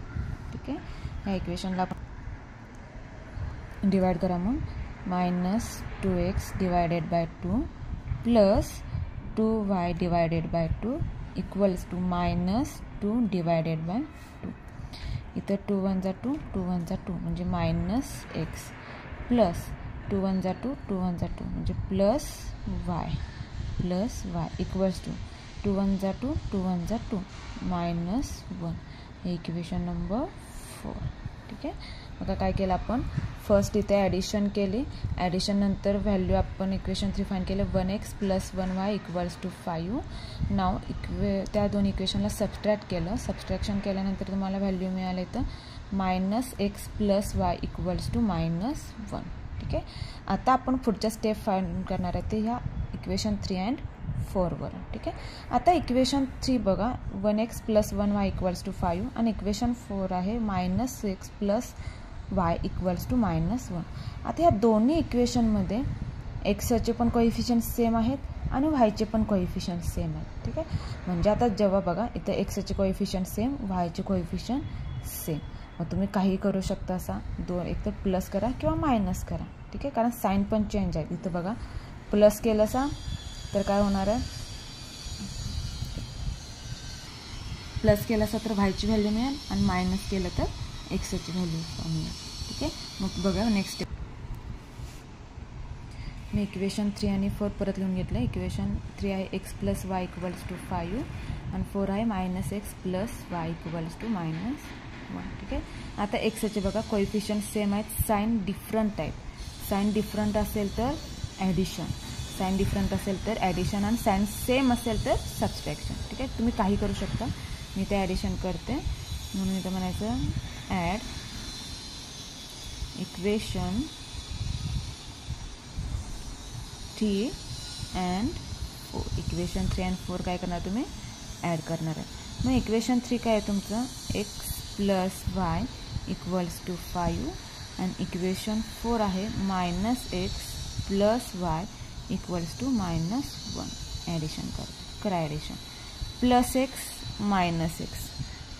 ठीक आहे. ह्या इक्वेशनला डिवाइड करा. मग minus 2x divided by 2 plus 2y divided by 2 equals to minus 2 divided by 2. इथं 2 1 जा 2 2 1 जा 2 म्हणजे मायनस x प्लस 2 1 जा 2 2 1 जा 2 म्हणजे प्लस y इक्वल्स टू 2 1 जा 2 2 1 जा 2 मायनस 1. हे इक्वेशन नंबर 4. ठीक आहे. आता काय केलं आपण फर्स्ट इथे ॲडिशन केली. ॲडिशन नंतर व्हॅल्यू आपण इक्वेशन 3 फाईंड केलं 1x plus 1y equals to 5. नाव त्या दोन इक्वेशनला सबस्ट्रॅक्ट केलं. सबस्ट्रॅक्शन केल्यानंतर तुम्हाला व्हॅल्यू मिळाले तर minus X plus Y equals to minus 1. ठीक आहे. आता आपण पुढच्या स्टेप फाईंड करणार आहे ते ह्या इक्वेशन 3 अँड 4 वर. ठीक आहे. आता इक्वेशन 3 बघा 1x plus 1y equals to 5 आणि इक्वेशन 4 आहे minus 6 plus y equals to minus 1. आता ह्या दोन्ही इक्वेशनमध्ये एक्सचे पण कोएफिशियंट सेम आहेत आणि वायचे पण कोएफिशियंट सेम आहेत. ठीक आहे. म्हणजे आता जेव्हा बघा इथं एक्सचे कोएफिशियंट सेम वायचे कोएफिशियंट सेम. मग तुम्ही काही करू शकता असा एक तर प्लस करा किंवा मायनस करा. ठीक आहे. कारण साईन पण चेंज आहे. इथं बघा प्लस केलं असा तर काय होणार आहे प्लस केलं असं तर वायची व्हॅल्यू मिळेल आणि मायनस केलं तर एक्सची व्हॅल्यू मिळेल. ठीक आहे. मग बघा नेक्स्ट स्टेप मी इक्वेशन 3 आणि 4 परत लिहून घेतलं. इक्वेशन 3 आहे X plus Y equals to 5 आणि 4 आहे minus X plus Y equals to minus 1. ठीक आहे. आता एक्सचे बघा कोएफिशियंट सेम आहेत. साईन डिफरंट आहेत. साईन डिफरंट असेल तर ॲडिशन साईन डिफरंट असेल तर ॲडिशन आणि साईन सेम असेल तर सबस्ट्रॅक्शन. ठीक आहे. तुम्ही काही करू शकता. मी ते ॲडिशन करते म्हणून इथं म्हणायचं add equation 3 and 4. Equation 3 and 4 काय करणार तुम्ही ॲड करणार आहे. मग इक्वेशन 3 काय आहे तुमचं X plus Y equals to 5 आणि इक्वेशन 4 आहे minus X plus Y equals to minus 1. Addition करा addition plus X minus X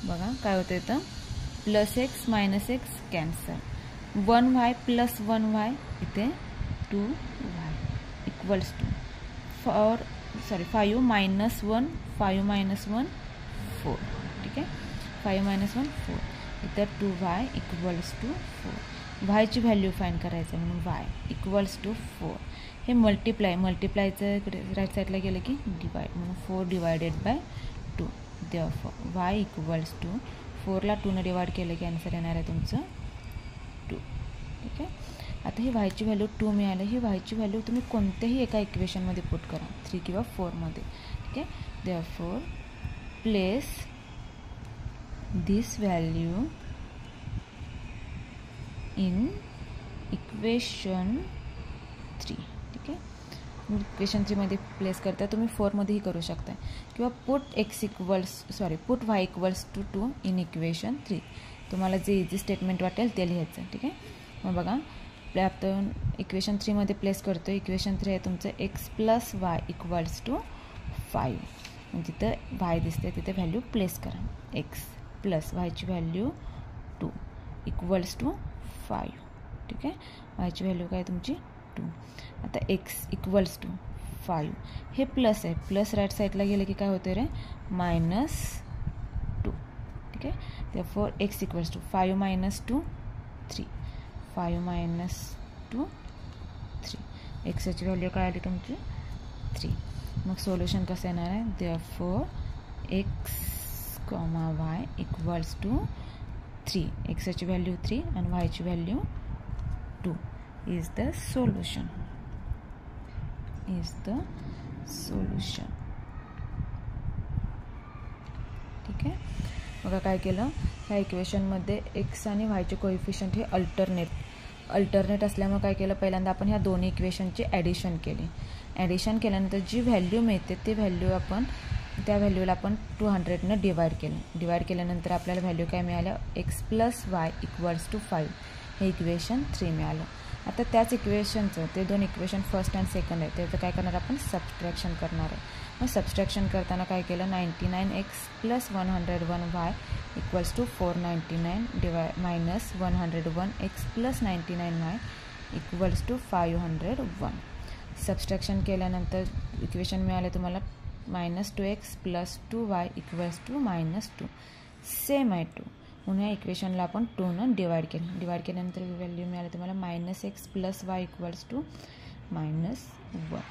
बघा काय होतं इथं plus X minus X cancel 1y plus 1y इथे 2y equals to 5 minus 1 5 minus 1 4. ठीक आहे. 5 मायनस 1 4 इथं 2y इक्वल्स टू 4. वायची व्हॅल्यू फाईंड करायचं म्हणून y इक्वल्स टू 4. हे मल्टिप्लायचं इकडे राईट साईडला गेलं की डिवाइड म्हणून 4 divided by 2. Therefore y equals to 4ला 2ने डिवाइड केलं की आन्सर येणार आहे तुमचं 2. ठीक आहे. आता ही वायची व्हॅल्यू 2 मिळाली. ही वायची व्हॅल्यू तुम्ही कोणत्याही एका इक्वेशनमध्ये पुट करा 3 किंवा 4मध्ये. ठीक आहे. Therefore place this value in equation 3. ठीक आहे. इक्वेशन 3मध्ये प्लेस करता तुम्ही 4मध्येही करू शकता किंवा put Y equals to 2 in equation 3. तुम्हाला जे इझी स्टेटमेंट वाटेल ते लिहायचं. ठीक आहे. मग बघा आपण इक्वेशन 3मध्ये प्लेस करतो. इक्वेशन 3 आहे तुमचं X plus Y equals to 5. जिथं वाय दिसते तिथे व्हॅल्यू प्लेस करा. एक्स प्लस वायची व्हॅल्यू 2 इक्वल्स टू 5. ठीक आहे, वायची व्हॅल्यू काय तुमची 2. आता एक्स इक्वल्स टू 5 हे प्लस आहे, प्लस राईट साईडला गेलं की काय होतं रे -2. ठीक आहे, therefore एक्स इक्वल्स टू 5 - 2 3. 5 - 2 3. एक्सची व्हॅल्यू काय आली तुमची 3. मग सोल्युशन कसं येणार आहे therefore X comma Y equals to 3. एक्सची व्हॅल्यू 3 आणि वायची व्हॅल्यू 2 इज द सोल्युशन. ठीक आहे, बघा काय केलं, ह्या इक्वेशनमध्ये एक्स आणि वायचे कोएफिशियंट हे अल्टरनेट असल्यामुळे काय केलं, पहिल्यांदा आपण ह्या दोन्ही इक्वेशनची ॲडिशन केली. ॲडिशन केल्यानंतर जी व्हॅल्यू मिळते ते त्या व्हॅल्यूला आपण 200ने डिवाइड केलं. डिवाइड केल्यानंतर आपल्याला व्हॅल्यू काय मिळालं, X plus Y equals to 5 हे इक्वेशन 3 मिळालं. आता त्याच इक्वेशनचं ते दोन इक्वेशन फर्स्ट अँड सेकंड आहे, त्याचं काय करणार आपण सबस्ट्रॅक्शन करणार आहे. मग सबस्ट्रॅक्शन करताना काय केलं, 99x plus 101y equals to 499 minus 101x plus 99y equals to 501. Subtraction केल्यानंतर इक्वेशन मिळाले तुम्हाला -2x plus 2y equals to -2. Same आहे 2, म्हणून या इक्वेशनला आपण 2ने डिवाइड केलं. डिवाइड केल्यानंतर व्हॅल्यू मिळाली तुम्हाला -x plus y equals to -1.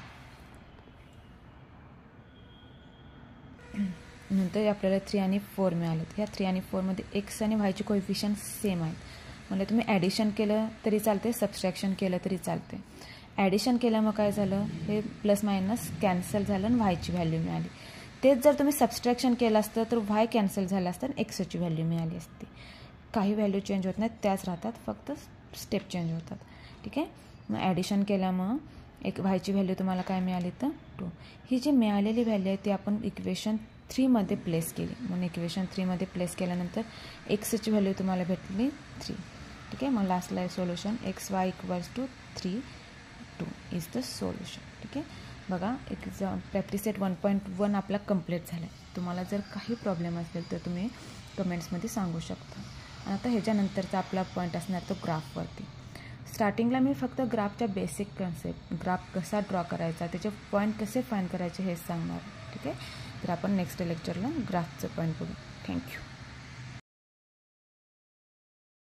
नंतर आपल्याला 3 आणि 4 मिळालेत. ह्या 3 आणि 4मध्ये एक्स आणि वायचे कोएफिशियंट सेम आहेत, म्हणजे तुम्ही ॲडिशन केलं तरी चालते, सबस्ट्रॅक्शन केलं तरी चालते. ॲडिशन केल्यामुळे काय झालं, हे प्लस मायनस कॅन्सल झालं आणि वायची व्हॅल्यू मिळाली. तेच जर तुम्ही सबस्ट्रॅक्शन केलं असतं तर वाय कॅन्सल झालं असतं आणि एक्सची व्हॅल्यू मिळाली असती. काही व्हॅल्यू चेंज होत नाहीत, त्याच राहतात, फक्त स्टेप चेंज होतात. ठीक आहे, मग ॲडिशन केल्यामुळं वायची व्हॅल्यू तुम्हाला काय मिळाली तर 2. ही जी मिळालेली व्हॅल्यू आहे ती आपण इक्वेशन 3मध्ये प्लेस केली. म्हणून इक्वेशन 3मध्ये प्लेस केल्यानंतर एक्सची व्हॅल्यू तुम्हाला भेटली 3. ठीक आहे, मग लास्टला आहे solution XY equals to 3 2 is the solution. ठीक आहे, बघा प्रॅक्टिस सेट 1.1 आपला कंप्लीट झाला आहे. तुम्हाला जर काही प्रॉब्लेम असेल तर तुम्ही कमेंट्समध्ये सांगू शकता. आणि आता ह्याच्यानंतरचा आपला पॉईंट असणार तो ग्राफवरती. स्टार्टिंगला मी फक्त ग्राफच्या बेसिक कन्सेप्ट, ग्राफ कसा ड्रॉ करायचा, त्याचे पॉईंट कसे फाइंड करायचे हेच सांगणार. ठीक आहे, तर आपण नेक्स्ट लेक्चरला ग्राफचं पॉईंट बघू. थँक्यू.